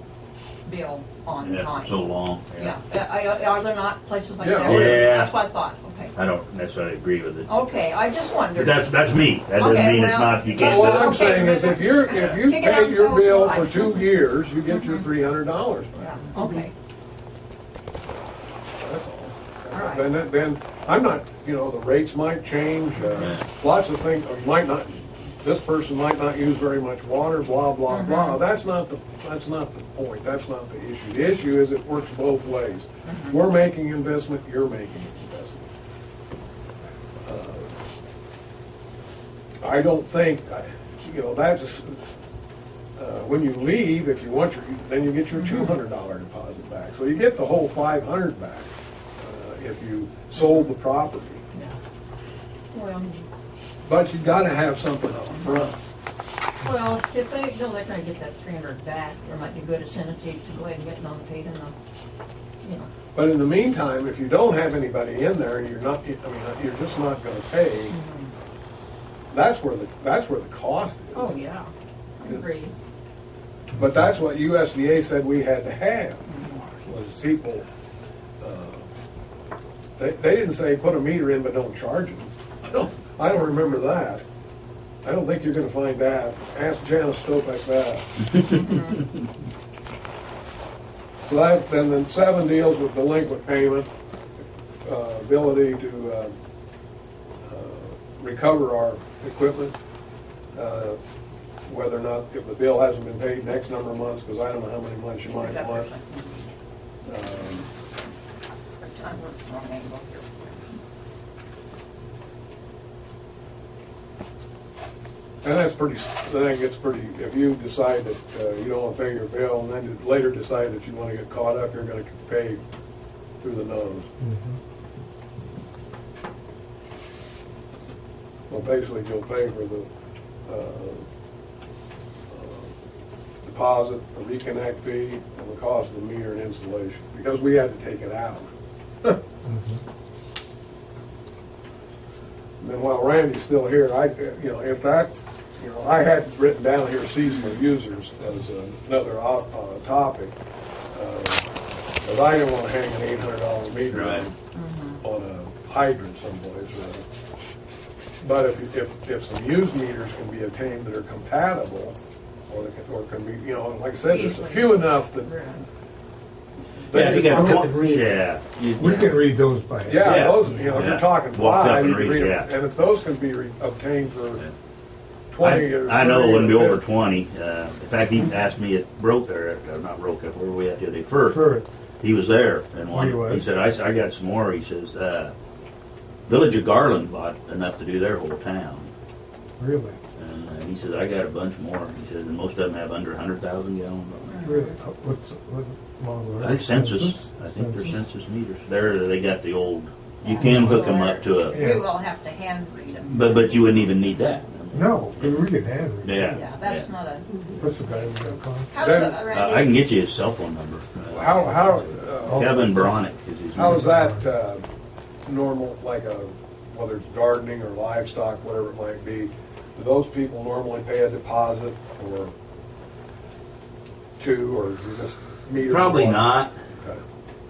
bill on Yeah, time. so long, Yeah, yeah. are there not places like Yeah. that? Yeah. That's what I thought, okay. I don't necessarily agree with it. Okay, I just But wondered. that's me, that doesn't Okay, mean it's well, not, you so can't So what do I'm it. Okay, saying is if you've Take it out paid and your tell us bill why. for 2 years, you get your $300 back. Yeah, okay. That's all. All right. Then, I'm not, you know, the rates might change, Yeah. lots of things, might not, this person might not use very much water, blah, blah, blah. That's not the point, that's not the issue. The issue is it works both ways. We're making investment, you're making investment. I don't think, you know, that's, when you leave, if you want your, then you get your $200 deposit back. So you get the whole $500 back if you sold the property. Well, But you gotta have something up front. well, if they know they're gonna get that 300 back, there might be good incentive to go ahead and get non-paid enough, you know. But in the meantime, if you don't have anybody in there and you're not, I mean, you're just not gonna pay, that's where the cost is. Oh, yeah, I agree. But that's what USDA said we had to have, was people, they didn't say put a meter in but don't charge them. I don't remember that. I don't think you're gonna find that. Ask Janice Stopak that. So that, then the 7 deals with delinquent payment, ability to recover our equipment, whether or not, if the bill hasn't been paid next number of months, because I don't know how many months you might want. And that's pretty, then it gets pretty, if you decide that you don't want to pay your bill, and then you later decide that you want to get caught up, you're going to pay through the nose. Well, basically, you'll pay for the deposit, the reconnect fee, and the cost of the meter and installation, because we had to take it out. And then while Randy's still here, you know, if that, you know, I had written down here seasonal users as another topic, because I didn't want to hang an $800 meter Right. on a hydrant someplace. But if some used meters can be obtained that are compatible, or can be, you know, like I said, there's a few enough that. Yeah, you got Look at the read. yeah. We can read those by hand. Yeah, Yeah. those, you know, if Yeah. you're talking Walk up 5, and you can read, read yeah. them. And if those can be obtained for 20 or 30 I know it wouldn't be or over 50. 20. In fact, he asked me it broke there, not broke up, where were we at the other day? First. First. He was there, and Where you one, he was? said, I got some more. He says, Village of Garland bought enough to do their whole town. Really? And he said, I got a bunch more. He says, and most of them have under 100,000 gallons. Really? What model? I think census. I think they're census meters. They got the old. You can hook them up to a, We will have to hand read them. but you wouldn't even need that. No, because we can handle it. Yeah. Yeah, that's not a, What's the guy we got calling? how did Then- the, I can Randy, get you his cell phone number. How, Kevin Bronick is his name. how is that normal, like whether it's gardening or livestock, whatever it might be? Do those people normally pay a deposit or two, or is it just meter? Probably one? not. Okay.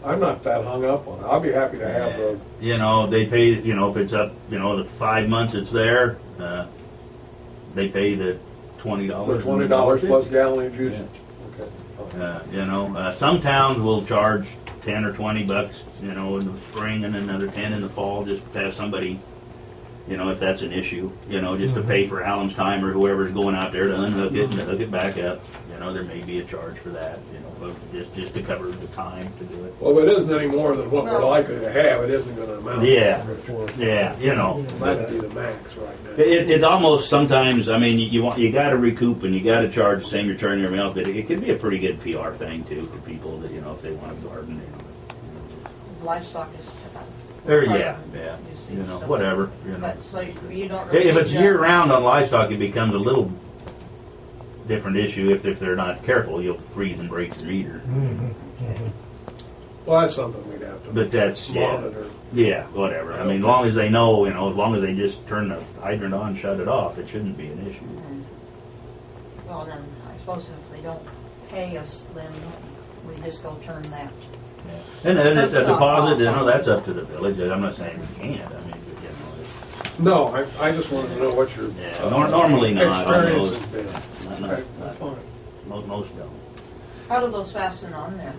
I'm not that hung up on it. I'll be happy to have the, You know, they pay, you know, if it's up, you know, the 5 months it's there, they pay the $20. the $20 plus gallonage usage. Okay. You know, some towns will charge 10 or 20 bucks, you know, in the spring and another 10 in the fall, just to have somebody, you know, if that's an issue, you know, just to pay for Alan's time or whoever's going out there to unhook it and to hook it back up. You know, there may be a charge for that, you know, but just to cover the time to do it. Well, if it isn't any more than what we're likely to have, it isn't gonna amount. Yeah, Before. yeah, you know. That'd be the max right now. It's almost sometimes. I mean, you got to recoup and you got to charge the same you're charging everyone else. But it can be a pretty good PR thing too for people that, you know, if they want to garden. You know. livestock is. Or yeah, you know, whatever. You know, But, so you don't really. if it's need to- year round on livestock, it becomes a little different issue. If they're not careful, you'll freeze and break your meter. Well, that's something we'd have to But that's monitor. yeah, whatever. I mean, as long as they know, you know, as long as they just turn the hydrant on, shut it off, it shouldn't be an issue. Well, then, I suppose if they don't pay us, then we just go turn that. And then it's a That's not deposit, you know, awful. that's up to the village. I'm not saying we can't. I mean, you No, know, I just wanted to know what your Yeah, normally not on experience those. has been. not- Okay, that's fine. most don't. How do those fasten on there?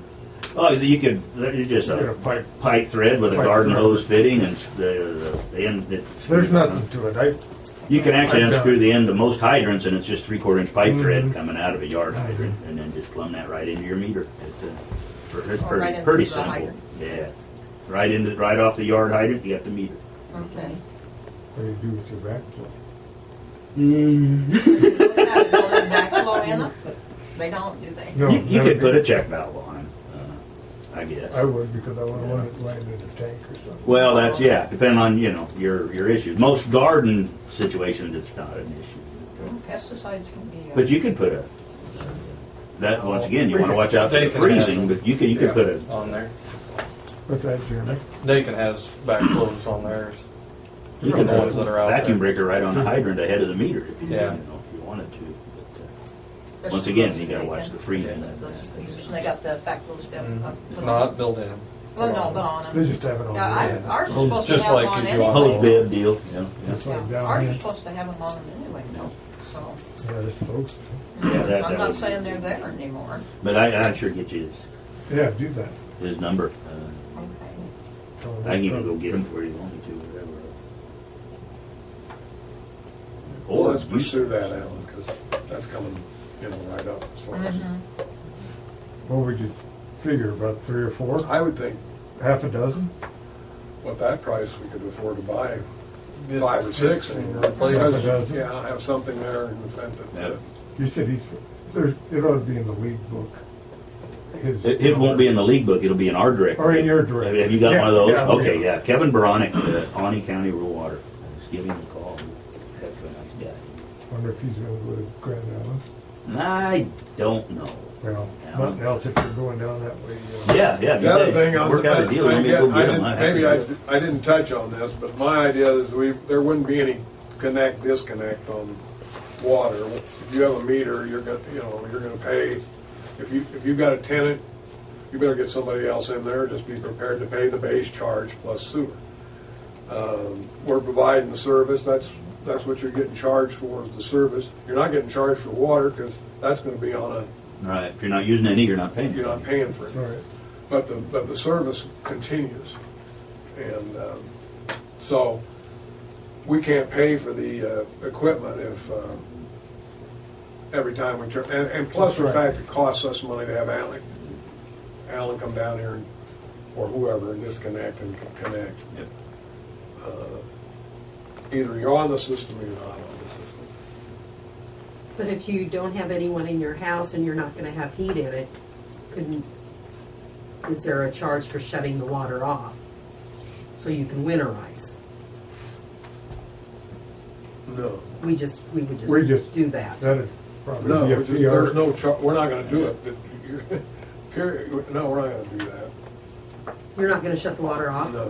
Oh, you could, you just You got a a pipe thread with a Pipe garden thread. hose fitting and the end. There's nothing to it. You can actually I've done unscrew it. the end of most hydrants and it's just 3/4 inch pipe thread Mhm. coming out of a yard hydrant and then just plumb that right into your meter. It's Or right into pretty the simple. hydrant. Yeah. Right off the yard hydrant, you got the meter. Okay. What do you do with your backflow? Have it go in backflow in them? They don't, do they? No, You never could put did. a check valve on it, I guess. I would because I wouldn't want it lying in a tank or something. Well, that's, yeah, depending on, you know, your issues. Most garden situations, it's not an issue. Pesticides can be. But you could put that, once again, you want to watch out for They the can have freezing, them. but you could put a, On there. What's that, Jeremy? Dakin has backflows on theirs. you From could the put ones that are a out vacuum there. breaker right on the hydrant ahead of the meter if you, Yeah. you know, if you wanted to. But, There's once again, those you gotta they watch can- the freezing. those freezers, They got the backflows built. It's not built in. Well, no, but on They them. just have it on. Yeah, there. ours is supposed to Just have like them on you do anyway. on Hose bib deal, yeah. Just Yeah, like down ours here. is supposed to have them on them anyway, No. so. Yeah, they're supposed to. Yeah, that I'm not would- saying they're there anymore. But I sure get you Yeah, do that. his number. Okay. So I can even go get him for you want me to, whatever. Well, let's you- pursue that, Alan, because that's coming, you know, right up as far as. What would you figure, about 3 or 4? I would think Half a dozen? what that price we could afford to buy 5 or 6 and Replace Half a it. dozen? yeah, have something there in the event Yeah. that. You said it ought to be in the league book. It won't be in the league book, it'll be in our directory. Or in your directory. Have you got one of those? Yeah, Okay, yeah. yeah, Kevin Baronic, Pawnee County Rural Water. Just give him a call. Heck of a nice Wonder if he's gonna go to Grand Island. guy. I don't know. Well, Yeah. nothing else if you're going down that way. Yeah, The other thing, work out a deal, let me go get him. I didn't touch on this, but my idea is there wouldn't be any disconnect on water. If you have a meter, you're gonna pay, if you've got a tenant, you better get somebody else in there, just be prepared to pay the base charge plus sewer. We're providing the service, that's what you're getting charged for, is the service. You're not getting charged for water, because that's gonna be on Right, if you're not using any, you're not paying. you're not paying for it. All right. But the service continues. And so we can't pay for the equipment if every time we turn, and plus the That's right. fact it costs us money to have Alan come down here or whoever and disconnect and connect. Yep. Either you're on the system or you're not on the system. But if you don't have anyone in your house and you're not gonna have heat in it, is there a charge for shutting the water off? So you can winterize? No. We would We just just- do that. That'd probably No, be a it's just- there's PR. no, we're not gonna do it. Period, no, we're not gonna do that. You're not gonna shut the water off? No.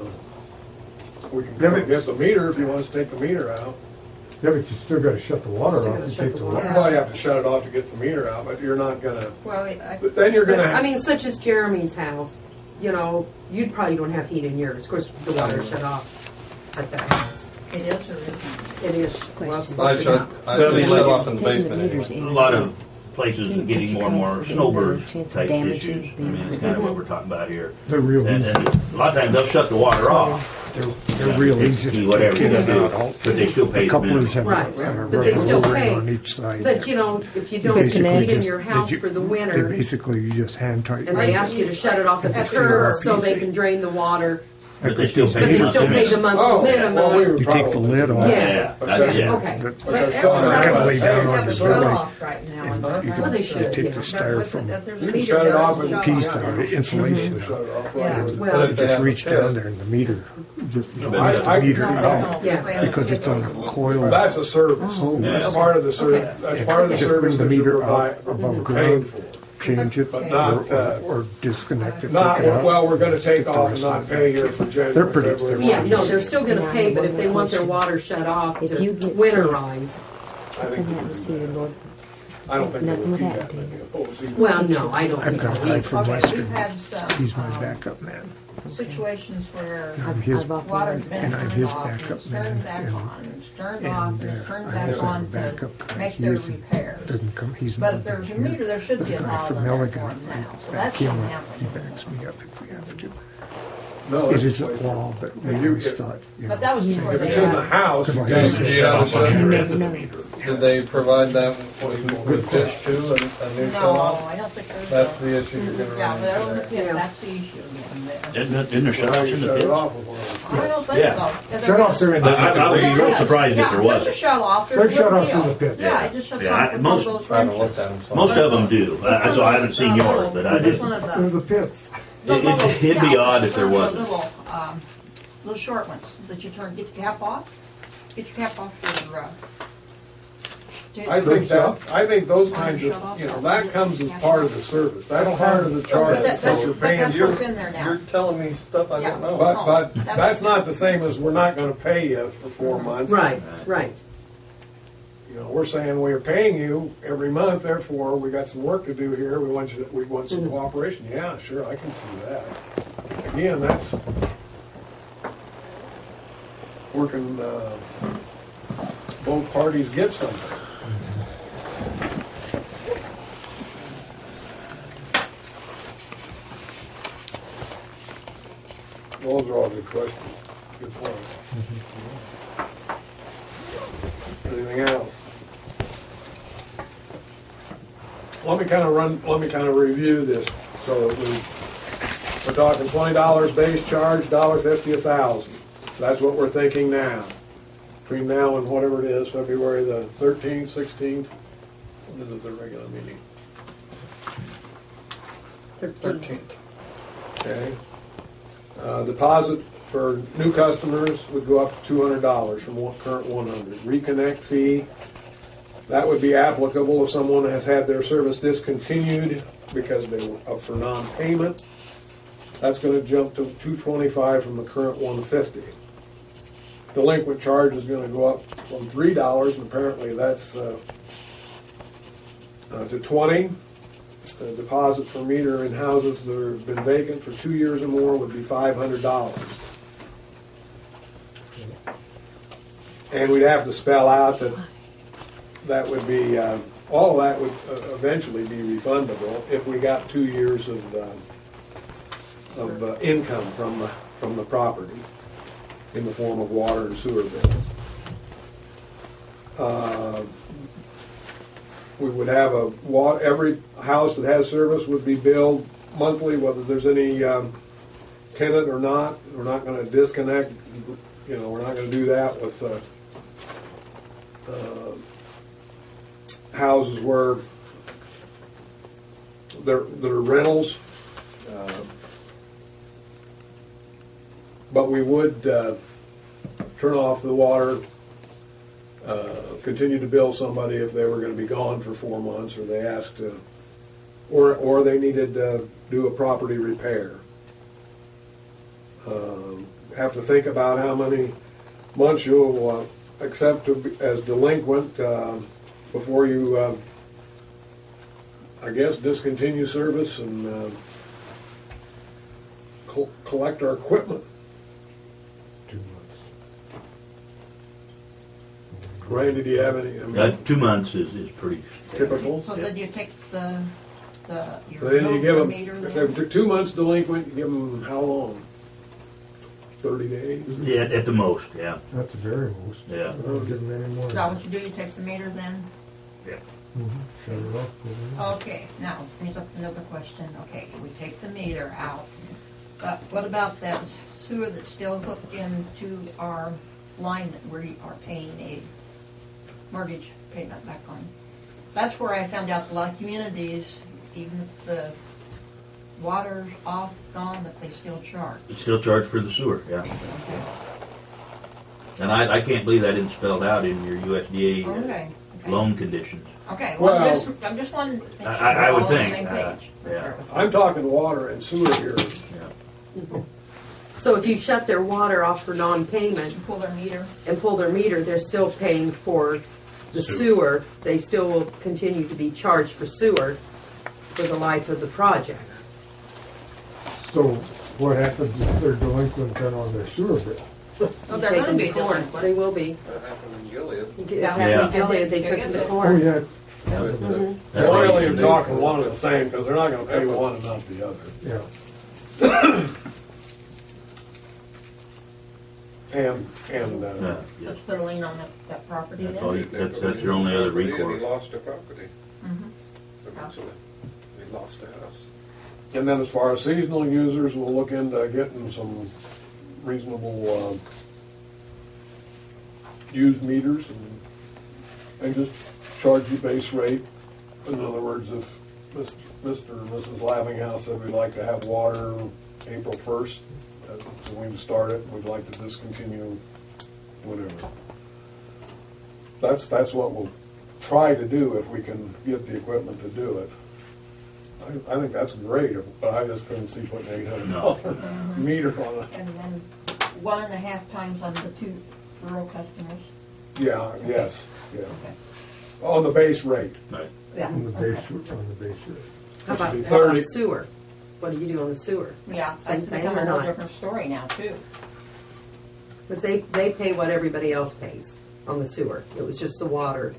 We can Yeah, but- get the meter if you want us to take the meter out. Yeah, but you still gotta shut the water Still off gotta to shut take the the water water. You probably have to shut it off to get the meter out, but you're not gonna, Well, I, but then you're But, gonna I have. mean, such as Jeremy's house, you know, you probably don't have heat in yours. Of course, the water's shut off at that house. it is or isn't. It is. Well, it's I supposed to shut, be. I Well, they shut let off in the Taking basement meters anyway. A in. lot of places are getting more and more snowbird Chance of type damaging issues. I mean, it's kind of what we're talking about here. They're real And easy. a lot of times they'll shut the water off. They're real It's easy to whatever take you in do, and out. but they still pay The the minimum. couplers have Right, a but they still rubber pay. ring on each side. But, you know, if you don't Basically heat in just- your house for the They winter, basically, you just hand tighten. and they ask you to shut it off at the That's curb so CRPC. they can drain the water, But they still but pay they the still pay the minimum. Oh, monthly well, we minimum. would You take the probably lid do off. that. Yeah, But that- then- yeah. Okay. But But they're But still not kinda gonna lay pay. down on have the it shut belly. off right now. and Huh? turn Well, they it should, off. Take yeah. the But styrofoam if there's a You can meter shut it there, off it's and shut piece off. out of insulation. Shut it off Yeah. right. Well, But You if they just have reach a down test- there and the meter, just No, watch I- the meter No, no, out. no, if they have Because it's on a coil. That's a service. Oh, That's part of the Okay. service, that's part of the Just service bring the that you're meter up providing, above you're ground. paying for. change it, But not, or disconnect it. Not, take it out. well, we're gonna Stick take the off rest and not of it pay back here in. for January. They're pretty- February, Yeah, March. no, they're still gonna pay, but if they want their water shut off If you to get winterize, I think Something happens to you, Lord. I don't think they Nothing would would do happen that. to you. Opposed either. well, no, I don't I've think got so a guy either. from Okay, Western. we've had some, He's my backup man. situations where I'm his, I've often water's wondered. been and I'm turned his off, and backup it's man, turned back and- on, it's turned and, off, and it's turned I back also have a on backup to guy. make He their isn't- repairs. doesn't come, he's But not if there's a here. meter, there should But be the a guy valve from in there for Milligan, them now, so that back him shouldn't up, happen. he backs me up if we have to. No, It it's isn't like- law, but we If you always get- thought, you But know. that was before If they it's in the had. house, Because you like can't I said, just you shut know, off on You your never end. know. Did they provide them with dish too, a new shut No, off? I don't think there's. That's a- the issue you're gonna Yeah, run but I don't into there. think that's the issue again there. Isn't there shut How offs you in the shut it pit? off with one. I don't think Yeah. so. Yeah, Shut offs are in the, I would be real surprised if there Yeah, wasn't. there's a shut off. There's no shut offs in deal. the pit. Yeah, it just shuts Yeah, off with one of most- those I haven't wrenches. looked at them. so- Most of them do, so I haven't seen yours, but I Which did. one of there's the? a pit. It'd be odd if there wasn't. Little short ones that you turn, get the cap off, get your cap off your, I think those kinds Shut of, off. you know, that comes as part of the service. That's part of the charge But that you're paying. that's what's in there You're now. telling me stuff I don't know. But That that's makes not the same as we're not gonna pay you for 4 months. Right, right. You know, we're saying we're paying you every month, therefore, we got some work to do here, we want some cooperation. Yeah, sure, I can see that. Again, that's working, both parties get something. Those are all good questions, good points. Anything else? Let me kind of review this, so that we're talking $20 base charge, $1.50 1,000. That's what we're thinking now. Between now and whatever it is, February the 13th, 16th, when is it the regular meeting? 13th. Okay. Deposit for new customers would go up to $200 from current $100. Reconnect fee, that would be applicable if someone has had their service discontinued because they were up for non-payment. That's going to jump to $225 from the current $150. Delinquent charge is going to go up from $3, and apparently that's to $20. The deposit for meter in houses that have been vacant for 2 years or more would be $500. And we'd have to spell out that that would be, all of that would eventually be refundable if we got 2 years of income from the property in the form of water and sewer bills. We would have every house that has service would be billed monthly, whether there's any tenant or not. We're not going to disconnect, you know, we're not going to do that with houses where they're rentals. But we would turn off the water continue to bill somebody if they were gonna be gone for 4 months, or they asked to, or they needed to do a property repair. Have to think about how many months you'll accept as delinquent before you, I guess, discontinue service and collect our equipment. 2 months. Randy, do you have any, I mean, 2 months is pretty typical? So then you take your So then you give them, meter if then? they're 2 months delinquent, you give them how long? 30 days? Yeah, at the most, yeah. That's the very most. Yeah. I don't give them any more. Is that what you do, you take the meter then? Mhm. Shut it off. put it in. Okay, now, here's another question. Okay, we take the meter out, but what about that sewer that's still hooked into our line that we are paying a mortgage payment back on? That's where I found out a lot of communities, even if the water's off, gone, that they still charge. It's still charged for the sewer, yeah. Okay. And I can't believe that isn't spelled out in your USDA Okay. loan conditions. Okay, well, Well, I'm just wondering. if we're I would all on the think, same page. yeah. I'm talking water and sewer here. Yeah. So if you shut their water off for non-payment Pull their meter. and pull their meter, they're still paying for the sewer. They still will continue to be charged for sewer for the life of the project. So what happens if they're delinquent then on their sewer bill? Oh, they're Take gonna them be to court. delinquent. They will be. That happened in Gilead. It Yeah. happened in Yeah. Gilead, they took them to Oh, court. yeah. They're really talking one and the same, because they're not gonna pay one and not the other. Yeah. And, Yeah. Let's put a lien on that property That's then. all you- that's your only other He recourse. lost a property Mhm. eventually. He lost a house. and then as far as seasonal users, we'll look into getting some reasonable, used meters and just charge the base rate. In other words, if Mr. or Mrs. Lavinghouse said we'd like to have water April 1st, so we can start it, we'd like to discontinue whatever. That's what we'll try to do if we can get the equipment to do it. I think that's great, but I just couldn't see putting $800 meter on it. And then 1.5 times on the 2 rural customers. Yeah, yes, yeah. Okay. On the base rate. Right. Yeah. On the base, on the base rate. How about, Should be how about 30. sewer? What do you do on the sewer? Yeah, Same that's thing become or a whole not? different story now too. Because they pay what everybody else pays on the sewer. It was just the water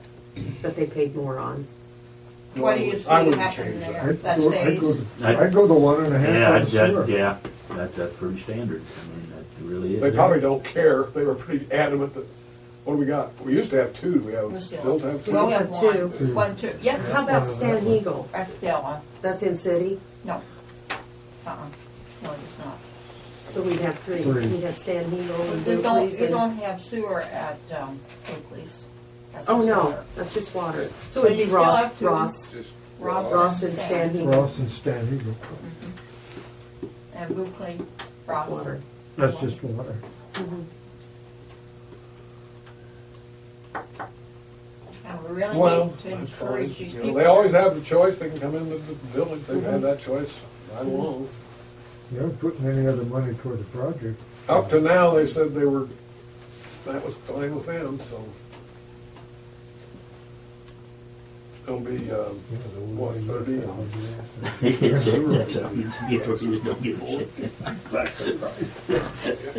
that they paid more on. What do you see I wouldn't happen change there? I'd That go, stays. I'd go the 1.5 Yeah, on the sewer. that's pretty standard. I mean, that really is. They probably don't care. They were pretty adamant that, what do we got? We used to have 2. We have, We still have 2. We only have Just have 1. 1, 2. Yeah, How about Stan Eagle? that's Stella. That's in city, No. No, it's not. so we'd have 3. Three. We'd have Stan Eagle and You Oakley's and- don't have sewer at Oakley's. That's Oh, just no, water. that's just water. So But it'd you be still Ross, have to- Just Ross and Stan Eagle Ross and Stan Eagle. And Buckley, Ross. water. That's just water. And we really Well, need to that's fine. encourage these You know, people. they always have the choice. They can come into the village. They've had that choice right along. You haven't putting any other money toward the project. Up to now, they said that was fine with them, so. It'll be, what, 30? That's it, that's how you get where you just don't give a shit.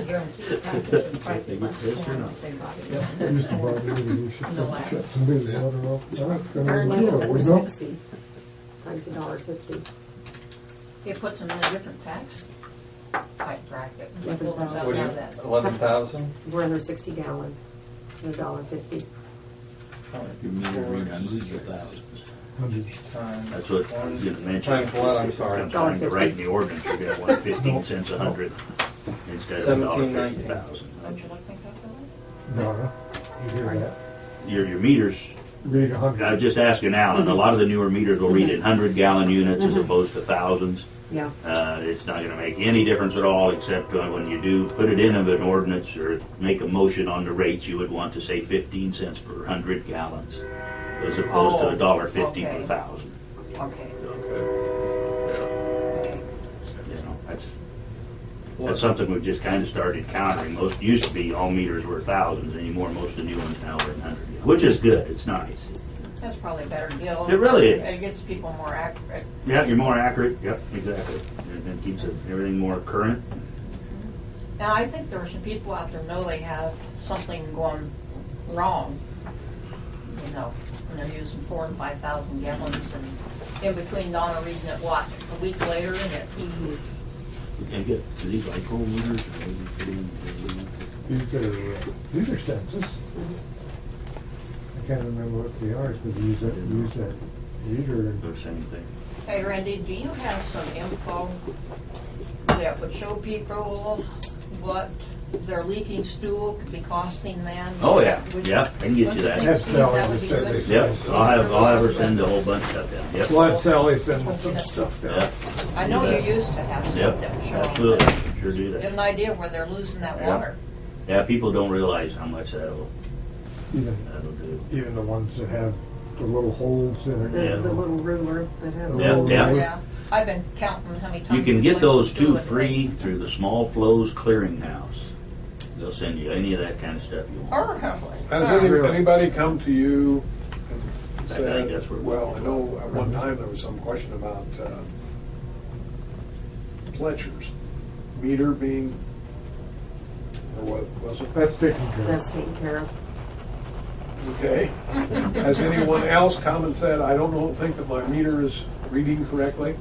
Guaranteed taxes and 5 months more if they bought it. Used to buy maybe we should No lag. shut somebody's water off. That's gonna Earn be like good, we know. $1.60 times $1.50. It puts them in a different tax type bracket. We pull themselves What do out you, of that. 11,000? We're under 60 gallon, $1.50. Your meter read hundreds of thousands. Times That's what I was gonna mention. Times what, I'm sorry? Comes time to write in the ordinance, you're gonna want 15 cents a hundred instead of $1.50 thousand. Don't you like that calculator? Donna, you hear that? Your meters, Read I was 100. just asking Alan, a lot of the newer meters will read in 100-gallon units as opposed to thousands. Yeah. It's not gonna make any difference at all, except when you do put it in of an ordinance or make a motion on the rates, you would want to say 15 cents per 100 gallons, as opposed to $1.50 per okay. thousand. Okay, Okay. okay. You know, that's something we've just kind of started countering. Most used to be all meters were thousands anymore. Most of the new ones now are in hundred, which is good. It's nice. That's probably a better deal. It really is. It gets people more accurate. Yeah, you're more accurate. Yep, exactly. And keeps everything more current. Now, I think there are some people out there know they have something going wrong, you know, when they're using 4,000 and 5,000 gallons, and in between Donna reading it, what, a week later, and it, Okay, good. Do these like cold meters? These are census. I can't remember what they are, because use that reader. The same thing. hey, Randy, do you have some info that would show people what their leaking stool could be costing them? Oh yeah, Would yeah. I can get you that. That's Sally That would be that said good. they- Yep. I'll have her send a whole bunch of stuff down. Yep. Well, that's Sally sending some stuff down. Yep. I know you used to have Yep. stuff that would show them, Absolutely. but Sure do get that. an idea where they're losing that Yeah. water. Yeah, people don't realize how much that'll Even, do. even the ones that have the little holes in it. Yeah. The little ruler that has. Yeah, all the- yeah. Yeah, I've been counting how many times. You can we get went those to too do it, free through the Small Flows Clearinghouse. They'll send you any of that kind of stuff you want. Oh, really? Has anybody come to you and I think said, that's where- well, I know at one time there was some question about Fletcher's meter being, or what was it? That's taken care of. That's taken care of. Okay. Has anyone else come and said, I don't think that my meter is reading correctly?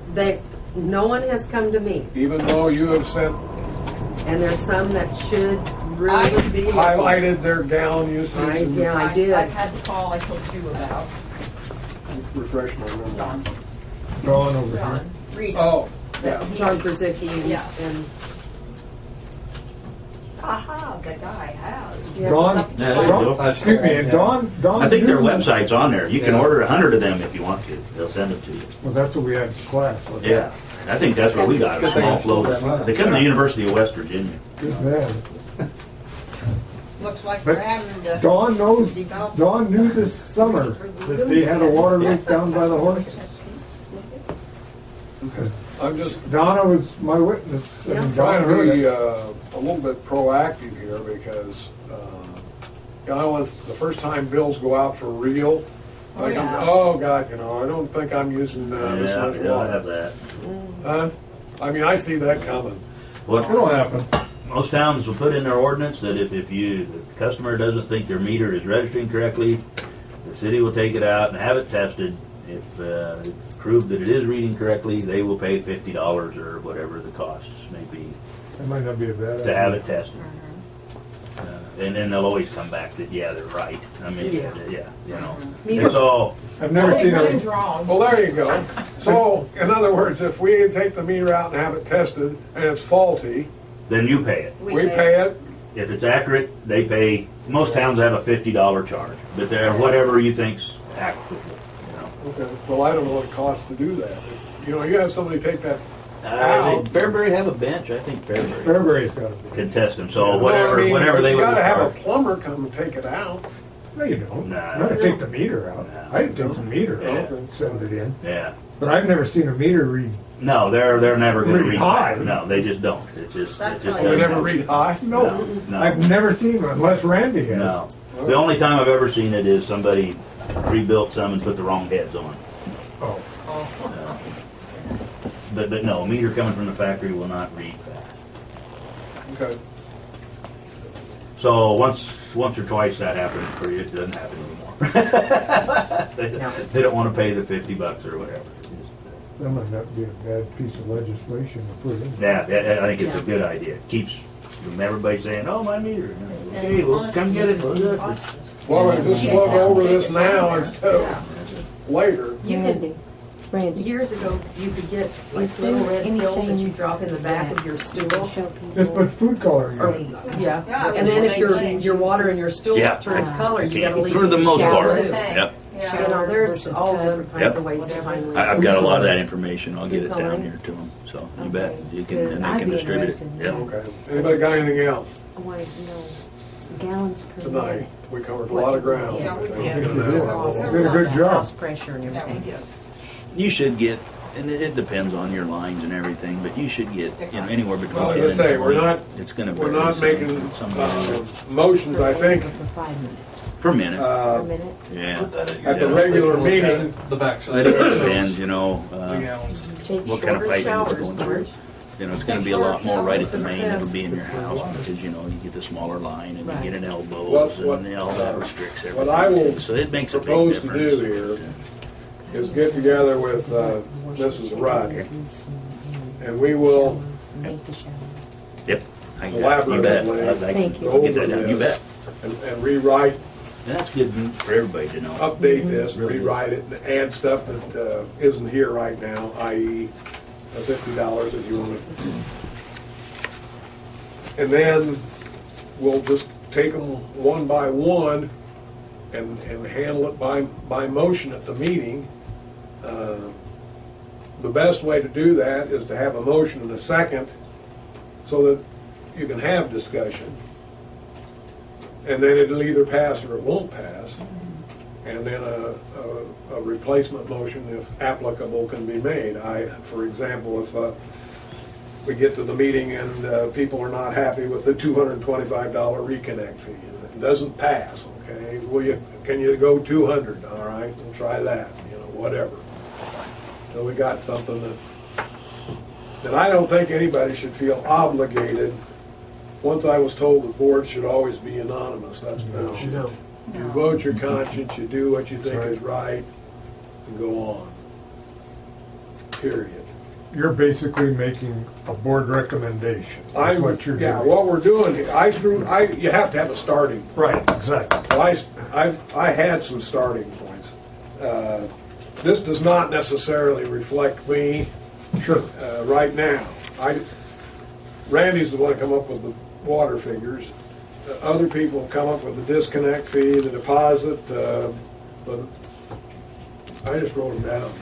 No one has come to me, Even though you have sent, and there's some that should really be. highlighted their gallon usage and Yeah, I did. I've had the call I told you about, refresh my memory. Don, Drawn over here. Don, read. Oh, yeah. That John Krasicki Yeah. and Aha, the guy has. Yeah. Dawn, Yeah, there you go. excuse me, and Dawn. I think their knew- website's on there. You can Yeah. order 100 of them if you want to. They'll send them to you. Well, that's what we had in class. wasn't it? Yeah. I think that's where we got it. Good thing Small I sold Flows. them up. They come to the University of West Virginia. Good man. Looks like But we're having to. Dawn knows, develop- Dawn knew this summer that they had a water leak down by the horse. I'm just Donna was my witness. and Yeah. Dawn trying to heard be it. a little bit proactive here because, you know, I was, the first time bills go out for real, Oh, like, yeah. oh God, you know, I don't think I'm using this Yeah, much they'll have water. that. Huh? I mean, I see that coming. Well, It'll happen. most towns will put in their ordinance that if the customer doesn't think their meter is registering correctly, the city will take it out and have it tested. If it's proved that it is reading correctly, they will pay $50 or whatever the costs may be That might not be a bad idea. to have it tested. And then they'll always come back that, yeah, they're right. I mean, Yeah. you know, Meters- it's all, I've never Hey, seen mine's a, wrong. Well, there you go. So, in other words, if we take the meter out and have it tested and it's faulty, then you pay it. we pay it. If it's accurate, they pay, most towns have a $50 charge, but they're whatever you think's accurate. You Okay. Well, I don't know what it costs to do that. You know, you have somebody take that know. Out. Fairbury have a bench, I think Fairbury Fairbury's got it. can test them, so Well, whatever, I mean, whatever but they you would gotta have a require. plumber come and take it out. No, you don't. Nah. Not to take the meter out. No. I take the meter Yeah. out and send it in. Yeah, But I've never seen a meter read. no, they're never gonna Read read high. fast. No, they just don't. It just That's doesn't right. They never happen. read high. No, No. I've never seen one unless Randy has. No. The only time I've ever seen it is somebody rebuilt some and put the wrong heads on. Oh, But no, a meter coming from the factory will not read fast. Okay. So once or twice that happens for you, it doesn't happen anymore. They don't want to pay the $50 or whatever. that might not be a bad piece of legislation to put in. Yeah, I think it's a good idea. It keeps from everybody saying, "Oh, my meter." Okay, well, come get it. Well, we just look over this now instead of later. you could, years ago, you could get like little red pills that you drop in the back of your stool. Just put food coloring Or, in. yeah, Yeah, and then if same your thing. your water in your stool Yeah. turns color, you gotta leave For the it most shower part. too. Yep. Yeah. You know, there's versus all tub. different kinds Yep. of ways to find leaks. I've got a lot of that information. I'll get it Good down calling. here to them. So you Okay. bet you can, Good. and they I'd can be distribute it. interested in Yep. that. Okay. Anybody got anything else I want to know gallons per tonight? minute. We covered a lot of ground. Yeah, we I think. did. You did. An hour. You did a good job. House pressure and Yeah, we everything. did. You should get, and it depends on your lines and everything, but you should get anywhere between Well, 10 as I and say, 20. we're not- It's going to We're vary not some- making some areas. motions, I think, For 5 minutes. per minute. Per minute? Yeah. at the regular Look at meeting, The backside. It depends, you know. The gallons. Take What kind of shorter piping we're showers, going through. Marge. You know, it's going to be a lot more right at the main than it'll be in your house because, you know, you get the smaller line and you get an elbows What- and all that restricts everything. what I will So it makes a big propose to difference. do here is get together with Mrs. Rudd, and we will Make the shower. Yep. You bet. collaboratively Thank you. I'll get that done. You bet. and rewrite, And that's good for everybody to know. update this, Really is. rewrite it, and add stuff that isn't here right now, i.e. the $50 if you want it. And then we'll just take them one by one and handle it by motion at the meeting. The best way to do that is to have a motion and a second so that you can have discussion. And then it'll either pass or it won't pass. And then a replacement motion, if applicable, can be made. For example, if we get to the meeting and people are not happy with the $225 reconnect fee, and it doesn't pass, okay, can you go 200? All right, we'll try that, whatever. So we got something that I don't think anybody should feel obligated. Once I was told the board should always be anonymous. That's bullshit. No. You vote your conscience, you do what you think is right, and go on. Period. You're basically making a board recommendation. That's I'm, what you're yeah, doing. what we're doing here, you have to have a starting point. Right, exactly. Well, I had some starting points. This does not necessarily reflect me Sure. right now. Randy's the one to come up with the water figures. Other people have come up with the disconnect fee, the deposit, but I just wrote them down.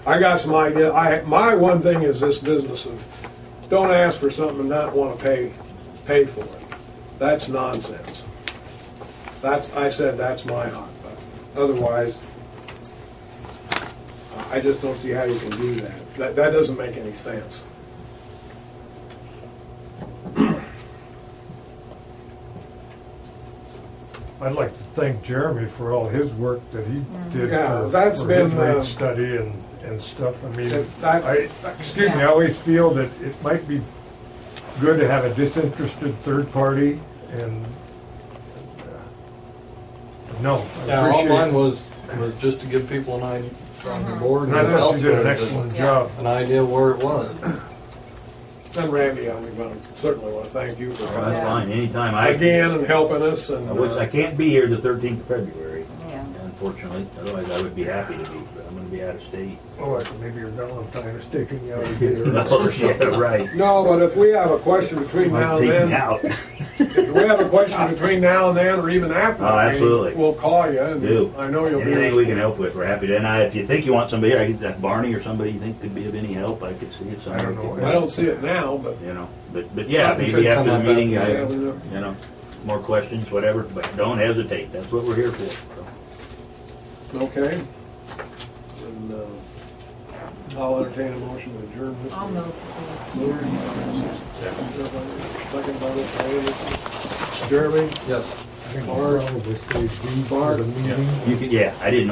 I got some idea. My one thing is this business of don't ask for something and not want to pay for it. That's nonsense. I said that's my hot button. Otherwise, I just don't see how you can do that. That doesn't make any sense. I'd like to thank Jeremy for all his work that he did Yeah, for that's for been, his rate study and stuff. I mean, That- I always feel that it might be good to have a disinterested third party and, no, I Yeah, all appreciate mine it. was just to give people an idea from the board And and I thought you did an elsewhere, excellent Yeah. job. an idea where it was. And Randy, I certainly want to thank you for That's coming fine. Anytime. again and helping us. And I wish I can't be here the 13th of February, Yeah. unfortunately. Otherwise, I would be happy to be, but I'm going to be out of state. Oh, like maybe your Valentine is taking you out of here. Oh, yeah, right. No, but if we have a question between now I'm and taking then, out. if we have a question between now and then, or even after, Oh, the meeting, absolutely. we'll call you. And Do. I know you'll Anything we be. can help with, we're happy to. And if you think you want somebody, I get Barney or somebody you think could be of any help, I could see it somewhere. I don't know. I don't see it now, but You know, but yeah, Something maybe could after come the up meeting, after the meeting. you know, more questions, whatever, but don't hesitate. That's what we're here for. So. okay. And I'll entertain a motion to adjourn this. I'll meeting. move. Second by Mr. Anderson. Jeremy? Yes. I think I'll probably say D for the meeting. You could, yeah, I didn't know.